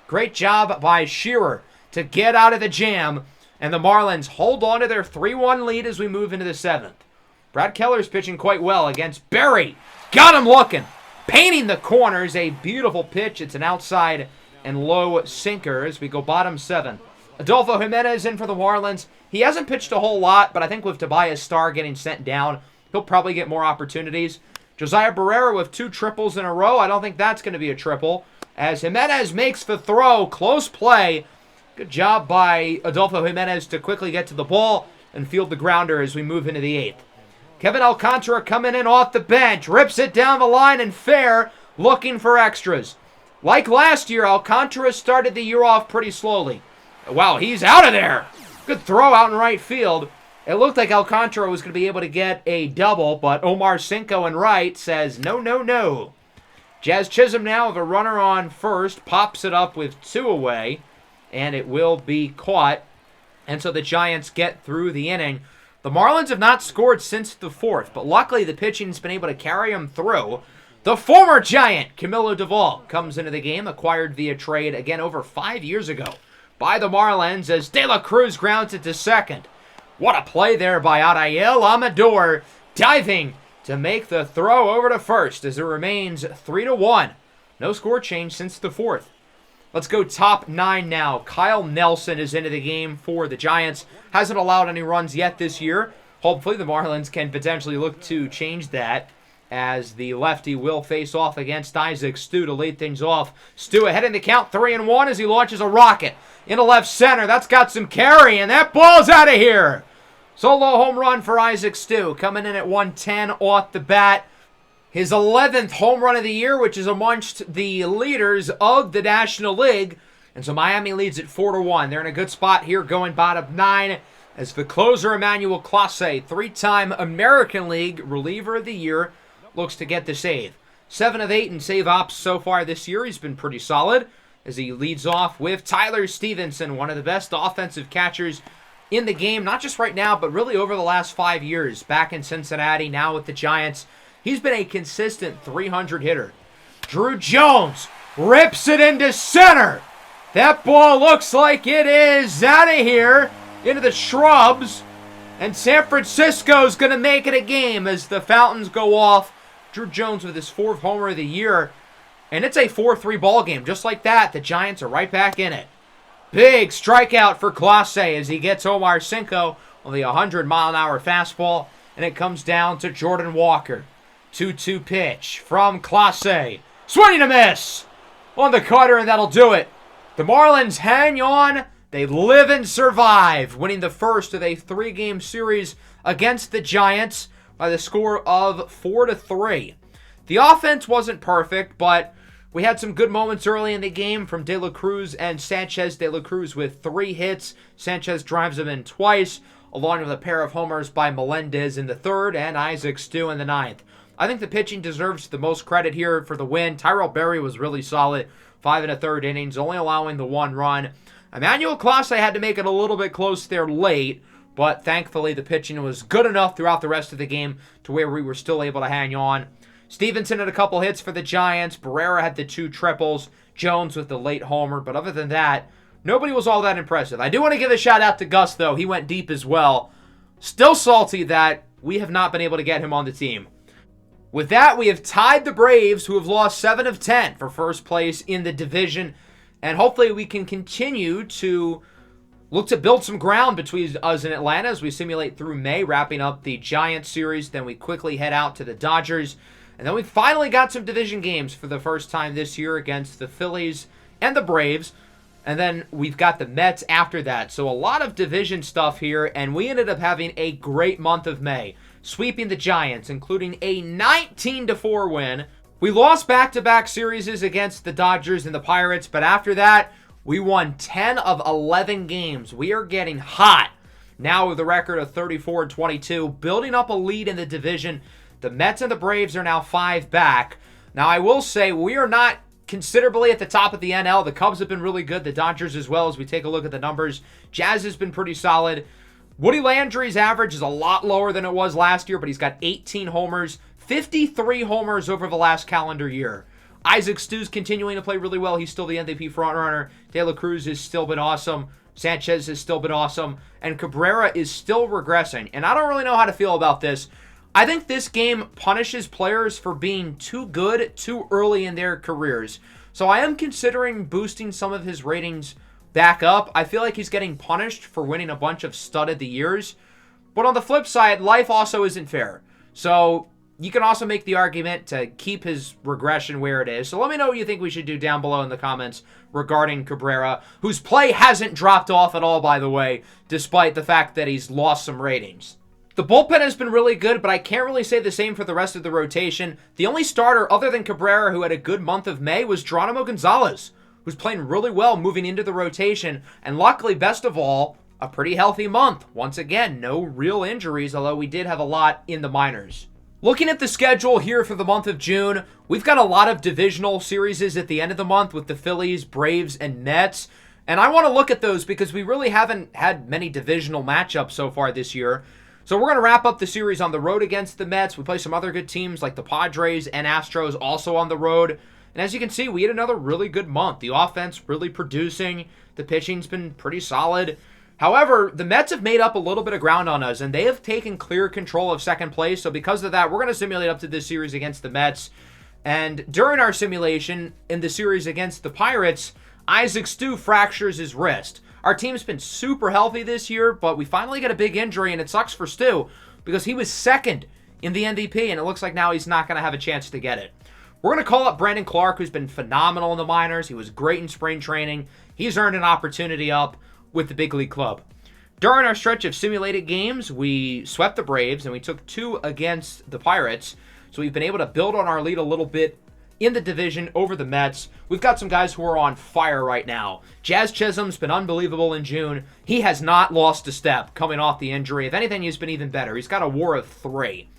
Great job by Shearer to get out of the jam, and the Marlins hold on to their 3-1 lead as we move into the seventh. Brad Keller's pitching quite well against Berry. Got him looking. Painting the corners. A beautiful pitch. It's an outside and low sinker as we go bottom 7. Adolfo Jimenez in for the Marlins. He hasn't pitched a whole lot, but I think with Tobias Starr getting sent down, he'll probably get more opportunities. Josiah Barrera with 2 triples in a row. I don't think that's going to be a triple. As Jimenez makes the throw. Close play. Good job by Adolfo Jimenez to quickly get to the ball and field the grounder as we move into the 8th. Kevin Alcantara coming in off the bench. Rips it down the line and fair. Looking for extras. Like last year, Alcantara started the year off pretty slowly. Wow, he's out of there. Good throw out in right field. It looked like Alcantara was going to be able to get a double, but Omar Cinco in right says no, no, no. Jazz Chisholm now with a runner on first. Pops it up with 2 away, and it will be caught. And so the Giants get through the inning. The Marlins have not scored since the 4th, but luckily the pitching's been able to carry them through. The former Giant, Camilo Duvall, comes into the game, acquired via trade again over 5 years ago by the Marlins as De La Cruz grounds it to second. What a play there by Adael Amador, diving to make the throw over to first as it remains 3-1. No score change since the 4th. Let's go top 9 now. Kyle Nelson is into the game for the Giants. Hasn't allowed any runs yet this year. Hopefully the Marlins can potentially look to change that as the lefty will face off against Isaac Stu to lead things off. Stu ahead in the count 3-1 as he launches a rocket into left center. That's got some carry, and that ball's out of here. Solo home run for Isaac Stu, coming in at 110 off the bat. His 11th home run of the year, which is amongst the leaders of the National League. And so Miami leads at 4-1. They're in a good spot here going bottom 9 as the closer Emmanuel Clase, 3-time American League reliever of the year, looks to get the save. 7 of 8 in save ops so far this year. He's been pretty solid as he leads off with Tyler Stevenson, one of the best offensive catchers in the game, not just right now, but really over the last 5 years. Back in Cincinnati, now with the Giants. He's been a consistent 300 hitter. Drew Jones rips it into center. That ball looks like it is out of here into the shrubs. And San Francisco's going to make it a game as the fountains go off. Drew Jones with his 4th homer of the year. And it's a 4-3 ball game. Just like that, the Giants are right back in it. Big strikeout for Clase as he gets Omar Cinco on the 100-mile-an-hour fastball. And it comes down to Jordan Walker. 2-2 pitch from Clase. Swing and a miss on the cutter, and that'll do it. The Marlins hang on. They live and survive, winning the first of a 3-game series against the Giants by the score of 4-3. The offense wasn't perfect, but we had some good moments early in the game from De La Cruz and Sanchez. De La Cruz with 3 hits. Sanchez drives him in twice, along with a pair of homers by Melendez in the 3rd and Isaac Stu in the 9th. I think the pitching deserves the most credit here for the win. Tyrell Berry was really solid. 5 1/3 innings, only allowing the 1 run. Emmanuel Clase had to make it a little bit close there late, but thankfully the pitching was good enough throughout the rest of the game to where we were still able to hang on. Stevenson had a couple hits for the Giants. Barrera had the 2 triples. Jones with the late homer. But other than that, nobody was all that impressive. I do want to give a shout out to Gus, though. He went deep as well. Still salty that we have not been able to get him on the team. With that, we have tied the Braves, who have lost 7 of 10 for first place in the division. And hopefully we can continue to look to build some ground between us and Atlanta as we simulate through May, wrapping up the Giants series. Then we quickly head out to the Dodgers. And then we finally got some division games for the first time this year against the Phillies and the Braves. And then we've got the Mets after that. So a lot of division stuff here. And we ended up having a great month of May, sweeping the Giants, including a 19-4 win. We lost back-to-back series against the Dodgers and the Pirates. But after that, we won 10 of 11 games. We are getting hot now with a record of 34-22, building up a lead in the division. The Mets and the Braves are now 5 back. Now, I will say we are not considerably at the top of the NL. The Cubs have been really good. The Dodgers as well, as we take a look at the numbers. Jazz has been pretty solid. Woody Landry's average is a lot lower than it was last year, but he's got 18 homers, 53 homers over the last calendar year. Isaac Stew's continuing to play really well. He's still the MVP frontrunner. De La Cruz has still been awesome. Sanchez has still been awesome. And Cabrera is still regressing. And I don't really know how to feel about this. I think this game punishes players for being too good too early in their careers. So I am considering boosting some of his ratings back up. I feel like he's getting punished for winning a bunch of stud of the years. But on the flip side, life also isn't fair. So you can also make the argument to keep his regression where it is. So let me know what you think we should do down below in the comments regarding Cabrera, whose play hasn't dropped off at all, by the way, despite the fact that he's lost some ratings. The bullpen has been really good, but I can't really say the same for the rest of the rotation. The only starter other than Cabrera who had a good month of May was Geronimo Gonzalez, who's playing really well moving into the rotation. And luckily, best of all, a pretty healthy month. Once again, no real injuries, although we did have a lot in the minors. Looking at the schedule here for the month of June, we've got a lot of divisional series at the end of the month with the Phillies, Braves, and Mets. And I want to look at those because we really haven't had many divisional matchups so far this year. So we're going to wrap up the series on the road against the Mets. We play some other good teams like the Padres and Astros also on the road. And as you can see, we had another really good month. The offense really producing. The pitching's been pretty solid. However, the Mets have made up a little bit of ground on us, and they have taken clear control of second place. So because of that, we're going to simulate up to this series against the Mets. And during our simulation in the series against the Pirates, Isaac Stew fractures his wrist. Our team's been super healthy this year, but we finally got a big injury, and it sucks for Stu because he was second in the MVP, and it looks like now he's not going to have a chance to get it. We're going to call up Brandon Clark, who's been phenomenal in the minors. He was great in spring training. He's earned an opportunity up with the big league club. During our stretch of simulated games, we swept the Braves, and we took 2 against the Pirates. So we've been able to build on our lead a little bit in the division over the Mets. We've got some guys who are on fire right now. Jazz Chisholm's been unbelievable in June. He has not lost a step coming off the injury. If anything, he's been even better. He's got a WAR of 3.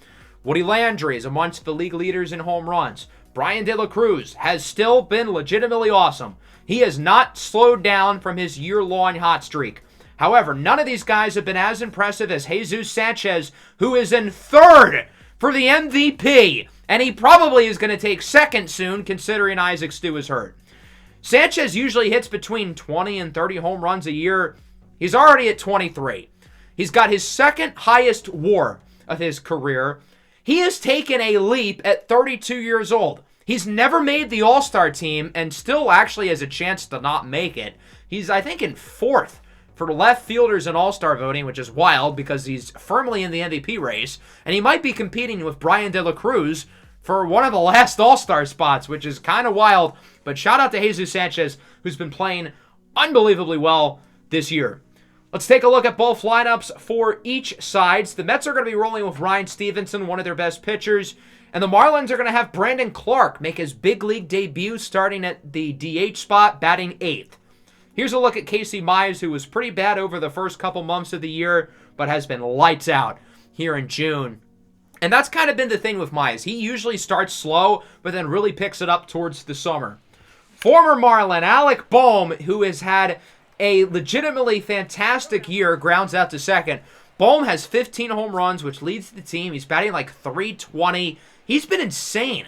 Woody Landry is amongst the league leaders in home runs. Brian De La Cruz has still been legitimately awesome. He has not slowed down from his year-long hot streak. However, none of these guys have been as impressive as Jesus Sanchez, who is in 3rd for the MVP. And he probably is going to take 2nd soon, considering Isaac Stew is hurt. Sanchez usually hits between 20 and 30 home runs a year. He's already at 23. He's got his 2nd highest WAR of his career. He has taken a leap at 32 years old. He's never made the All-Star team and still actually has a chance to not make it. He's, I think, in 4th for left fielders in All-Star voting, which is wild because he's firmly in the MVP race. And he might be competing with Brian De La Cruz for one of the last All-Star spots, which is kind of wild. But shout out to Jesus Sanchez, who's been playing unbelievably well this year. Let's take a look at both lineups for each sides. The Mets are going to be rolling with Ryan Stevenson, one of their best pitchers. And the Marlins are going to have Brandon Clark make his big league debut starting at the DH spot, batting 8th. Here's a look at Casey Mize, who was pretty bad over the first couple months of the year, but has been lights out here in June. And that's kind of been the thing with Mize. He usually starts slow, but then really picks it up towards the summer. Former Marlin Alec Bohm, who has had a legitimately fantastic year, grounds out to second. Bohm has 15 home runs, which leads the team. He's batting like .320. He's been insane.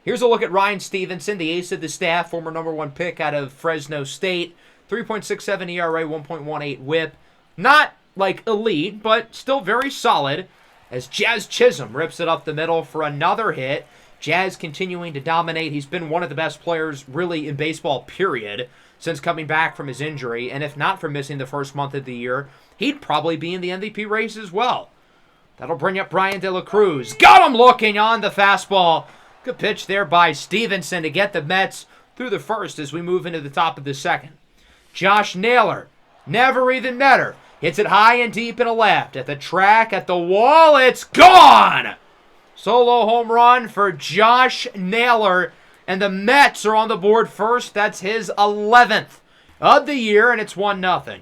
Here's a look at Ryan Stevenson, the ace of the staff, former #1 pick out of Fresno State. 3.67 ERA, 1.18 whip. Not like elite, but still very solid. As Jazz Chisholm rips it up the middle for another hit. Jazz continuing to dominate. He's been one of the best players really in baseball, period, since coming back from his injury. And if not for missing the first month of the year, he'd probably be in the MVP race as well. That'll bring up Brian De La Cruz. Got him looking on the fastball. Good pitch there by Stevenson to get the Mets through the first as we move into the top of the second. Josh Naylor, never even met her. Hits it high and deep and a left. At the track, at the wall, it's gone! Solo home run for Josh Naylor. And the Mets are on the board first. That's his 11th of the year, and it's 1-0.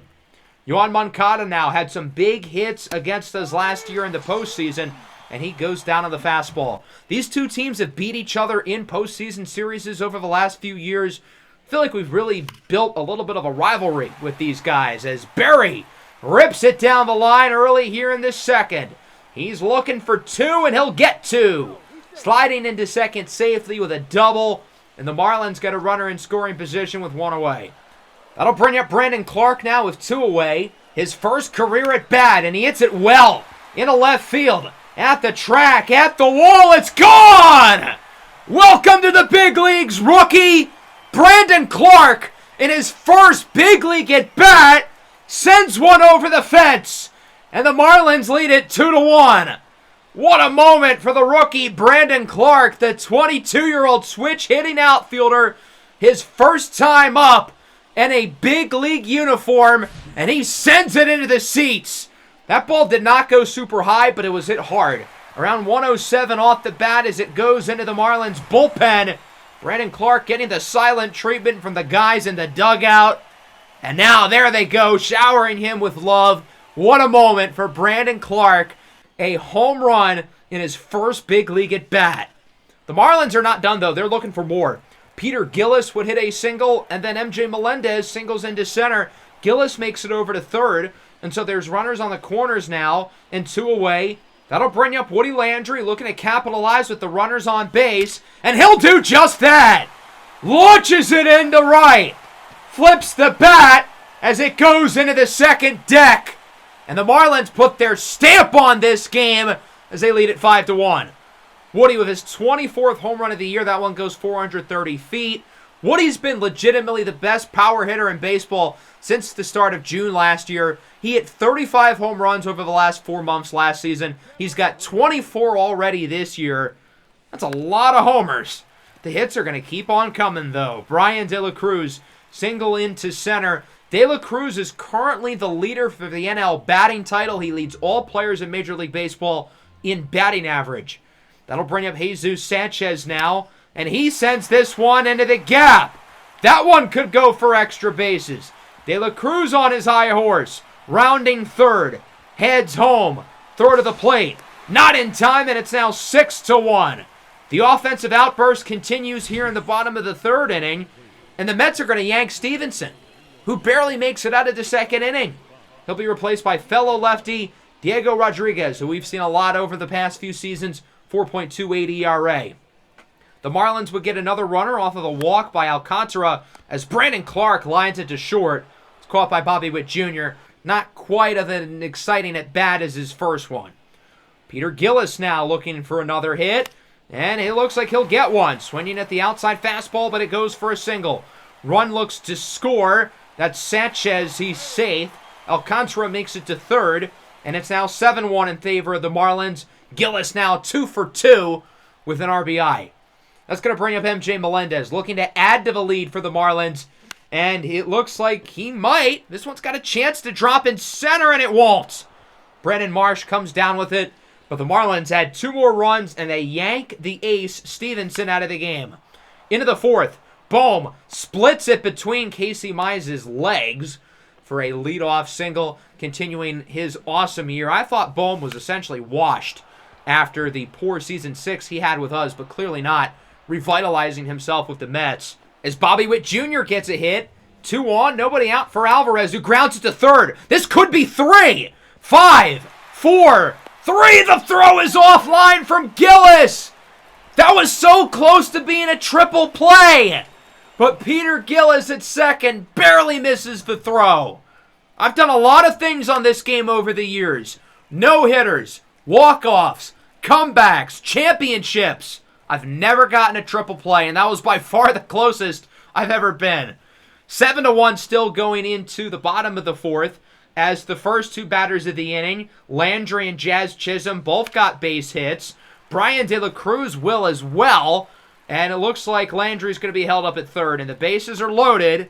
Yoan Moncada now had some big hits against us last year in the postseason, and he goes down on the fastball. These two teams have beat each other in postseason series over the last few years. I feel like we've really built a little bit of a rivalry with these guys as Berry rips it down the line early here in this second. He's looking for 2, and he'll get 2. Sliding into second safely with a double, and the Marlins get a runner in scoring position with 1 away. That'll bring up Brandon Clark now with 2 away. His first career at bat, and he hits it well into left field. At the track, at the wall, it's gone! Welcome to the big leagues, rookie! Brandon Clark, in his first big league at bat, sends one over the fence, and the Marlins lead it 2-1. What a moment for the rookie Brandon Clark, the 22-year-old switch-hitting outfielder, his first time up in a big league uniform, and he sends it into the seats. That ball did not go super high, but it was hit hard. Around 107 off the bat as it goes into the Marlins bullpen. Brandon Clark getting the silent treatment from the guys in the dugout. And now there they go, showering him with love. What a moment for Brandon Clark. A home run in his first big league at bat. The Marlins are not done, though. They're looking for more. Peter Gillis would hit a single, and then MJ Melendez singles into center. Gillis makes it over to third, and so there's runners on the corners now, and 2 away. That'll bring up Woody Landry, looking to capitalize with the runners on base, and he'll do just that. Launches it into right. Flips the bat as it goes into the second deck. And the Marlins put their stamp on this game as they lead it 5-1. Woody with his 24th home run of the year. That one goes 430 feet. Woody's been legitimately the best power hitter in baseball since the start of June last year. He hit 35 home runs over the last 4 months last season. He's got 24 already this year. That's a lot of homers. The hits are going to keep on coming, though. Brian De La Cruz, single into center. De La Cruz is currently the leader for the NL batting title. He leads all players in Major League Baseball in batting average. That'll bring up Jesus Sanchez now, and he sends this one into the gap. That one could go for extra bases. De La Cruz on his high horse, rounding third, heads home, throw to the plate. Not in time, and it's now 6-1. The offensive outburst continues here in the bottom of the third inning, and the Mets are going to yank Stevenson, who barely makes it out of the second inning. He'll be replaced by fellow lefty Diego Rodriguez, who we've seen a lot over the past few seasons, 4.28 ERA. The Marlins would get another runner off of a walk by Alcantara as Brandon Clark lines it to short. It's caught by Bobby Witt Jr. Not quite of an exciting at-bat as his first one. Peter Gillis now looking for another hit, and it looks like he'll get one. Swinging at the outside fastball, but it goes for a single. Run looks to score. That's Sanchez. He's safe. Alcantara makes it to third, and it's now 7-1 in favor of the Marlins. Gillis now 2 for 2 with an RBI. That's going to bring up MJ Melendez, looking to add to the lead for the Marlins, and it looks like he might. This one's got a chance to drop in center, and it won't. Brennan Marsh comes down with it, but the Marlins had 2 more runs, and they yank the ace, Stevenson, out of the game. Into the fourth, Bohm splits it between Casey Mize's legs for a leadoff single, continuing his awesome year. I thought Bohm was essentially washed after the poor season 6 he had with us, but clearly not revitalizing himself with the Mets. As Bobby Witt Jr. gets a hit, 2 on, nobody out for Alvarez, who grounds it to third. This could be 3, 5, 4, 3. The throw is offline from Gillis. That was so close to being a triple play. But Peter Gillis at second barely misses the throw. I've done a lot of things on this game over the years. No-hitters, walk-offs, comebacks, championships. I've never gotten a triple play, and that was by far the closest I've ever been. 7-1 still going into the bottom of the fourth, as the first 2 batters of the inning, Landry and Jazz Chisholm, both got base hits. Brian De La Cruz will as well, and it looks like Landry's going to be held up at third, and the bases are loaded.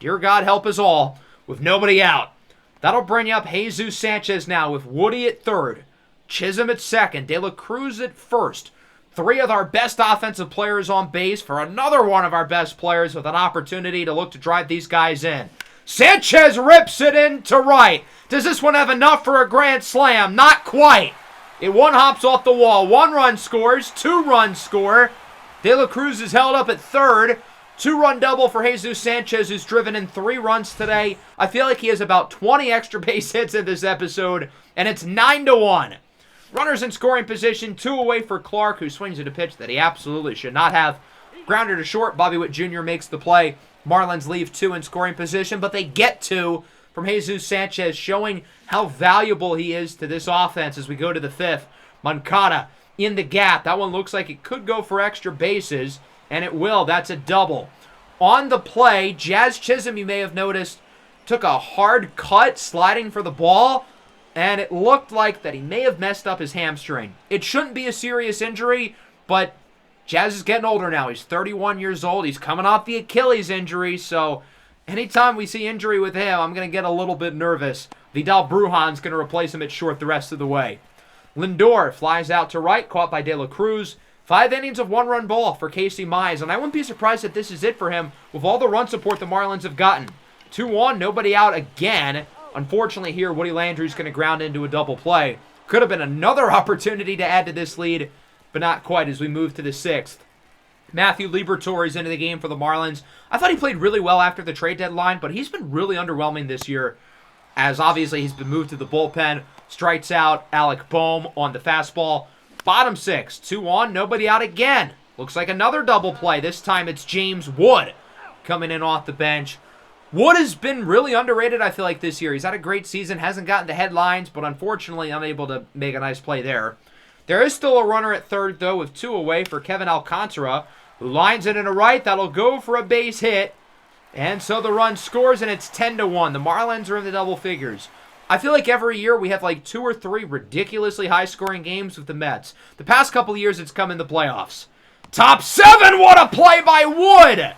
Dear God help us all, with nobody out. That'll bring up Jesus Sanchez now with Woody at third, Chisholm at second, De La Cruz at first. 3 of our best offensive players on base for another one of our best players with an opportunity to look to drive these guys in. Sanchez rips it into right. Does this one have enough for a grand slam? Not quite. It one hops off the wall. 1 run scores, 2 runs score. De La Cruz is held up at third. 2-run double for Jesus Sanchez, who's driven in 3 runs today. I feel like he has about 20 extra base hits in this episode, and it's 9-1. Runners in scoring position, 2 away for Clark, who swings at a pitch that he absolutely should not have. Grounder to short, Bobby Witt Jr. makes the play. Marlins leave 2 in scoring position, but they get 2 from Jesus Sanchez, showing how valuable he is to this offense as we go to the 5th. Moncada in the gap. That one looks like it could go for extra bases, and it will. That's a double. On the play, Jazz Chisholm, you may have noticed, took a hard cut sliding for the ball, and it looked like that he may have messed up his hamstring. It shouldn't be a serious injury, but Jazz is getting older now. He's 31 years old. He's coming off the Achilles injury, so anytime we see injury with him, I'm going to get a little bit nervous. Vidal Brujan's going to replace him at short the rest of the way. Lindor flies out to right, caught by De La Cruz. 5 innings of 1-run ball for Casey Mize, and I wouldn't be surprised if this is it for him with all the run support the Marlins have gotten. 2 on, nobody out again. Unfortunately here, Woody Landry's going to ground into a double play. Could have been another opportunity to add to this lead, but not quite as we move to the 6th. Matthew Liberatore is into the game for the Marlins. I thought he played really well after the trade deadline, but he's been really underwhelming this year, as obviously he's been moved to the bullpen. Strikes out Alec Boehm on the fastball. Bottom 6, 2 on, nobody out again. Looks like another double play. This time it's James Wood coming in off the bench. Wood has been really underrated, I feel like, this year. He's had a great season, hasn't gotten the headlines, but unfortunately unable to make a nice play there. There is still a runner at third, though, with 2 away for Kevin Alcantara, who lines it into right. That'll go for a base hit. And so the run scores, and it's 10-1. The Marlins are in the double figures. I feel like every year we have like 2 or 3 ridiculously high-scoring games with the Mets. The past couple of years, it's come in the playoffs. Top 7, what a play by Wood!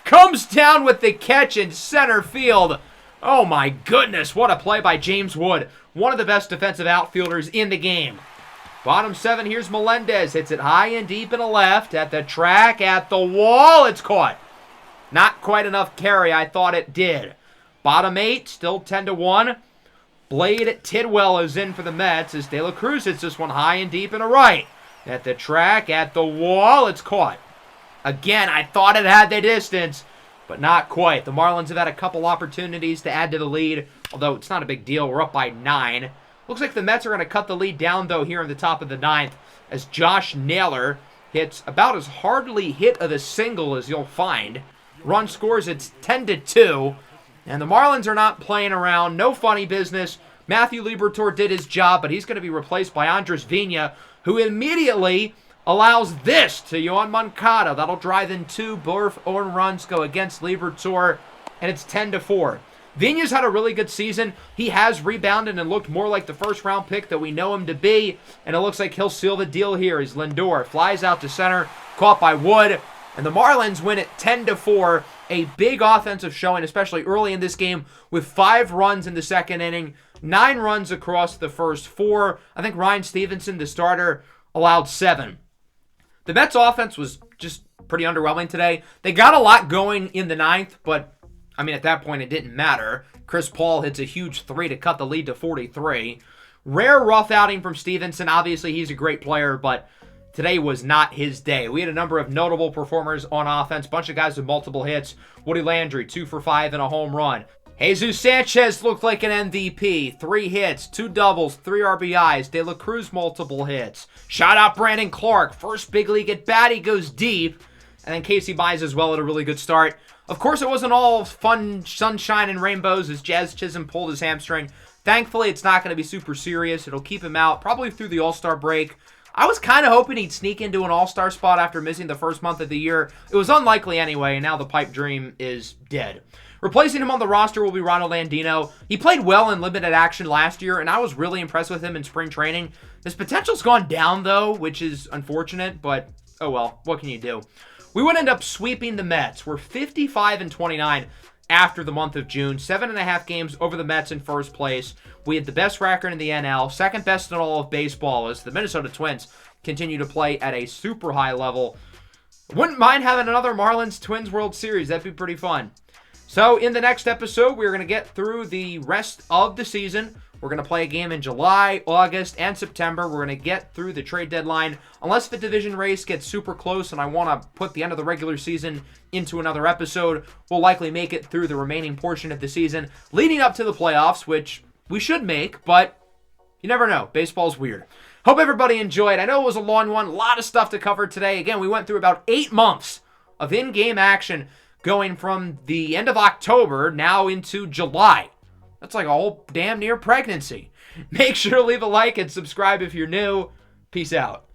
Comes down with the catch in center field. Oh my goodness, what a play by James Wood. One of the best defensive outfielders in the game. Bottom 7, here's Melendez. Hits it high and deep and a left. At the track, at the wall, it's caught. Not quite enough carry, I thought it did. Bottom 8, still 10-1. Blade Tidwell is in for the Mets as De La Cruz hits this one high and deep and a right. At the track, at the wall, it's caught. Again, I thought it had the distance, but not quite. The Marlins have had a couple opportunities to add to the lead, although it's not a big deal. We're up by 9. Looks like the Mets are going to cut the lead down, though, here in the top of the 9th, as Josh Naylor hits about as hardly hit of a single as you'll find. Run scores, it's 10-2, and the Marlins are not playing around. No funny business. Matthew Liberatore did his job, but he's going to be replaced by Andres Vina, who immediately allows this to Yoan Moncada. That'll drive in 2. Both earned runs go against Liberatore, and it's 10-4. Vina's had a really good season. He has rebounded and looked more like the first-round pick that we know him to be, and it looks like he'll seal the deal here as Lindor flies out to center, caught by Wood, and the Marlins win it 10-4. A big offensive showing, especially early in this game, with 5 runs in the second inning, 9 runs across the first 4. I think Ryan Stevenson, the starter, allowed 7. The Mets offense was just pretty underwhelming today. They got a lot going in the 9th, but, I mean, at that point, it didn't matter. Chris Paul hits a huge 3 to cut the lead to 43. Rare rough outing from Stevenson. Obviously, he's a great player, but today was not his day. We had a number of notable performers on offense. Bunch of guys with multiple hits. Woody Landry, 2 for 5 and a home run. Jesus Sanchez looked like an MVP. 3 hits, 2 doubles, 3 RBIs. De La Cruz, multiple hits. Shout out Brandon Clark. First big league at bat. He goes deep. And then Casey Mize as well at a really good start. Of course, it wasn't all fun, sunshine, and rainbows as Jazz Chisholm pulled his hamstring. Thankfully, it's not going to be super serious. It'll keep him out probably through the All-Star break. I was kind of hoping he'd sneak into an All-Star spot after missing the first month of the year. It was unlikely anyway, and now the pipe dream is dead. Replacing him on the roster will be Ronald Andino. He played well in limited action last year, and I was really impressed with him in spring training. His potential's gone down, though, which is unfortunate, but oh well, what can you do? We would end up sweeping the Mets. We're 55-29 after the month of June. 7.5 games over the Mets in first place. We had the best record in the NL, second best in all of baseball, as the Minnesota Twins continue to play at a super high level. Wouldn't mind having another Marlins Twins World Series. That'd be pretty fun. So in the next episode, we're going to get through the rest of the season. We're going to play a game in July, August, and September. We're going to get through the trade deadline. Unless the division race gets super close and I want to put the end of the regular season into another episode, we'll likely make it through the remaining portion of the season, leading up to the playoffs, which we should make, but you never know. Baseball's weird. Hope everybody enjoyed. I know it was a long one. A lot of stuff to cover today. Again, we went through about 8 months of in-game action going from the end of October now into July. That's like a whole damn near pregnancy. Make sure to leave a like and subscribe if you're new. Peace out.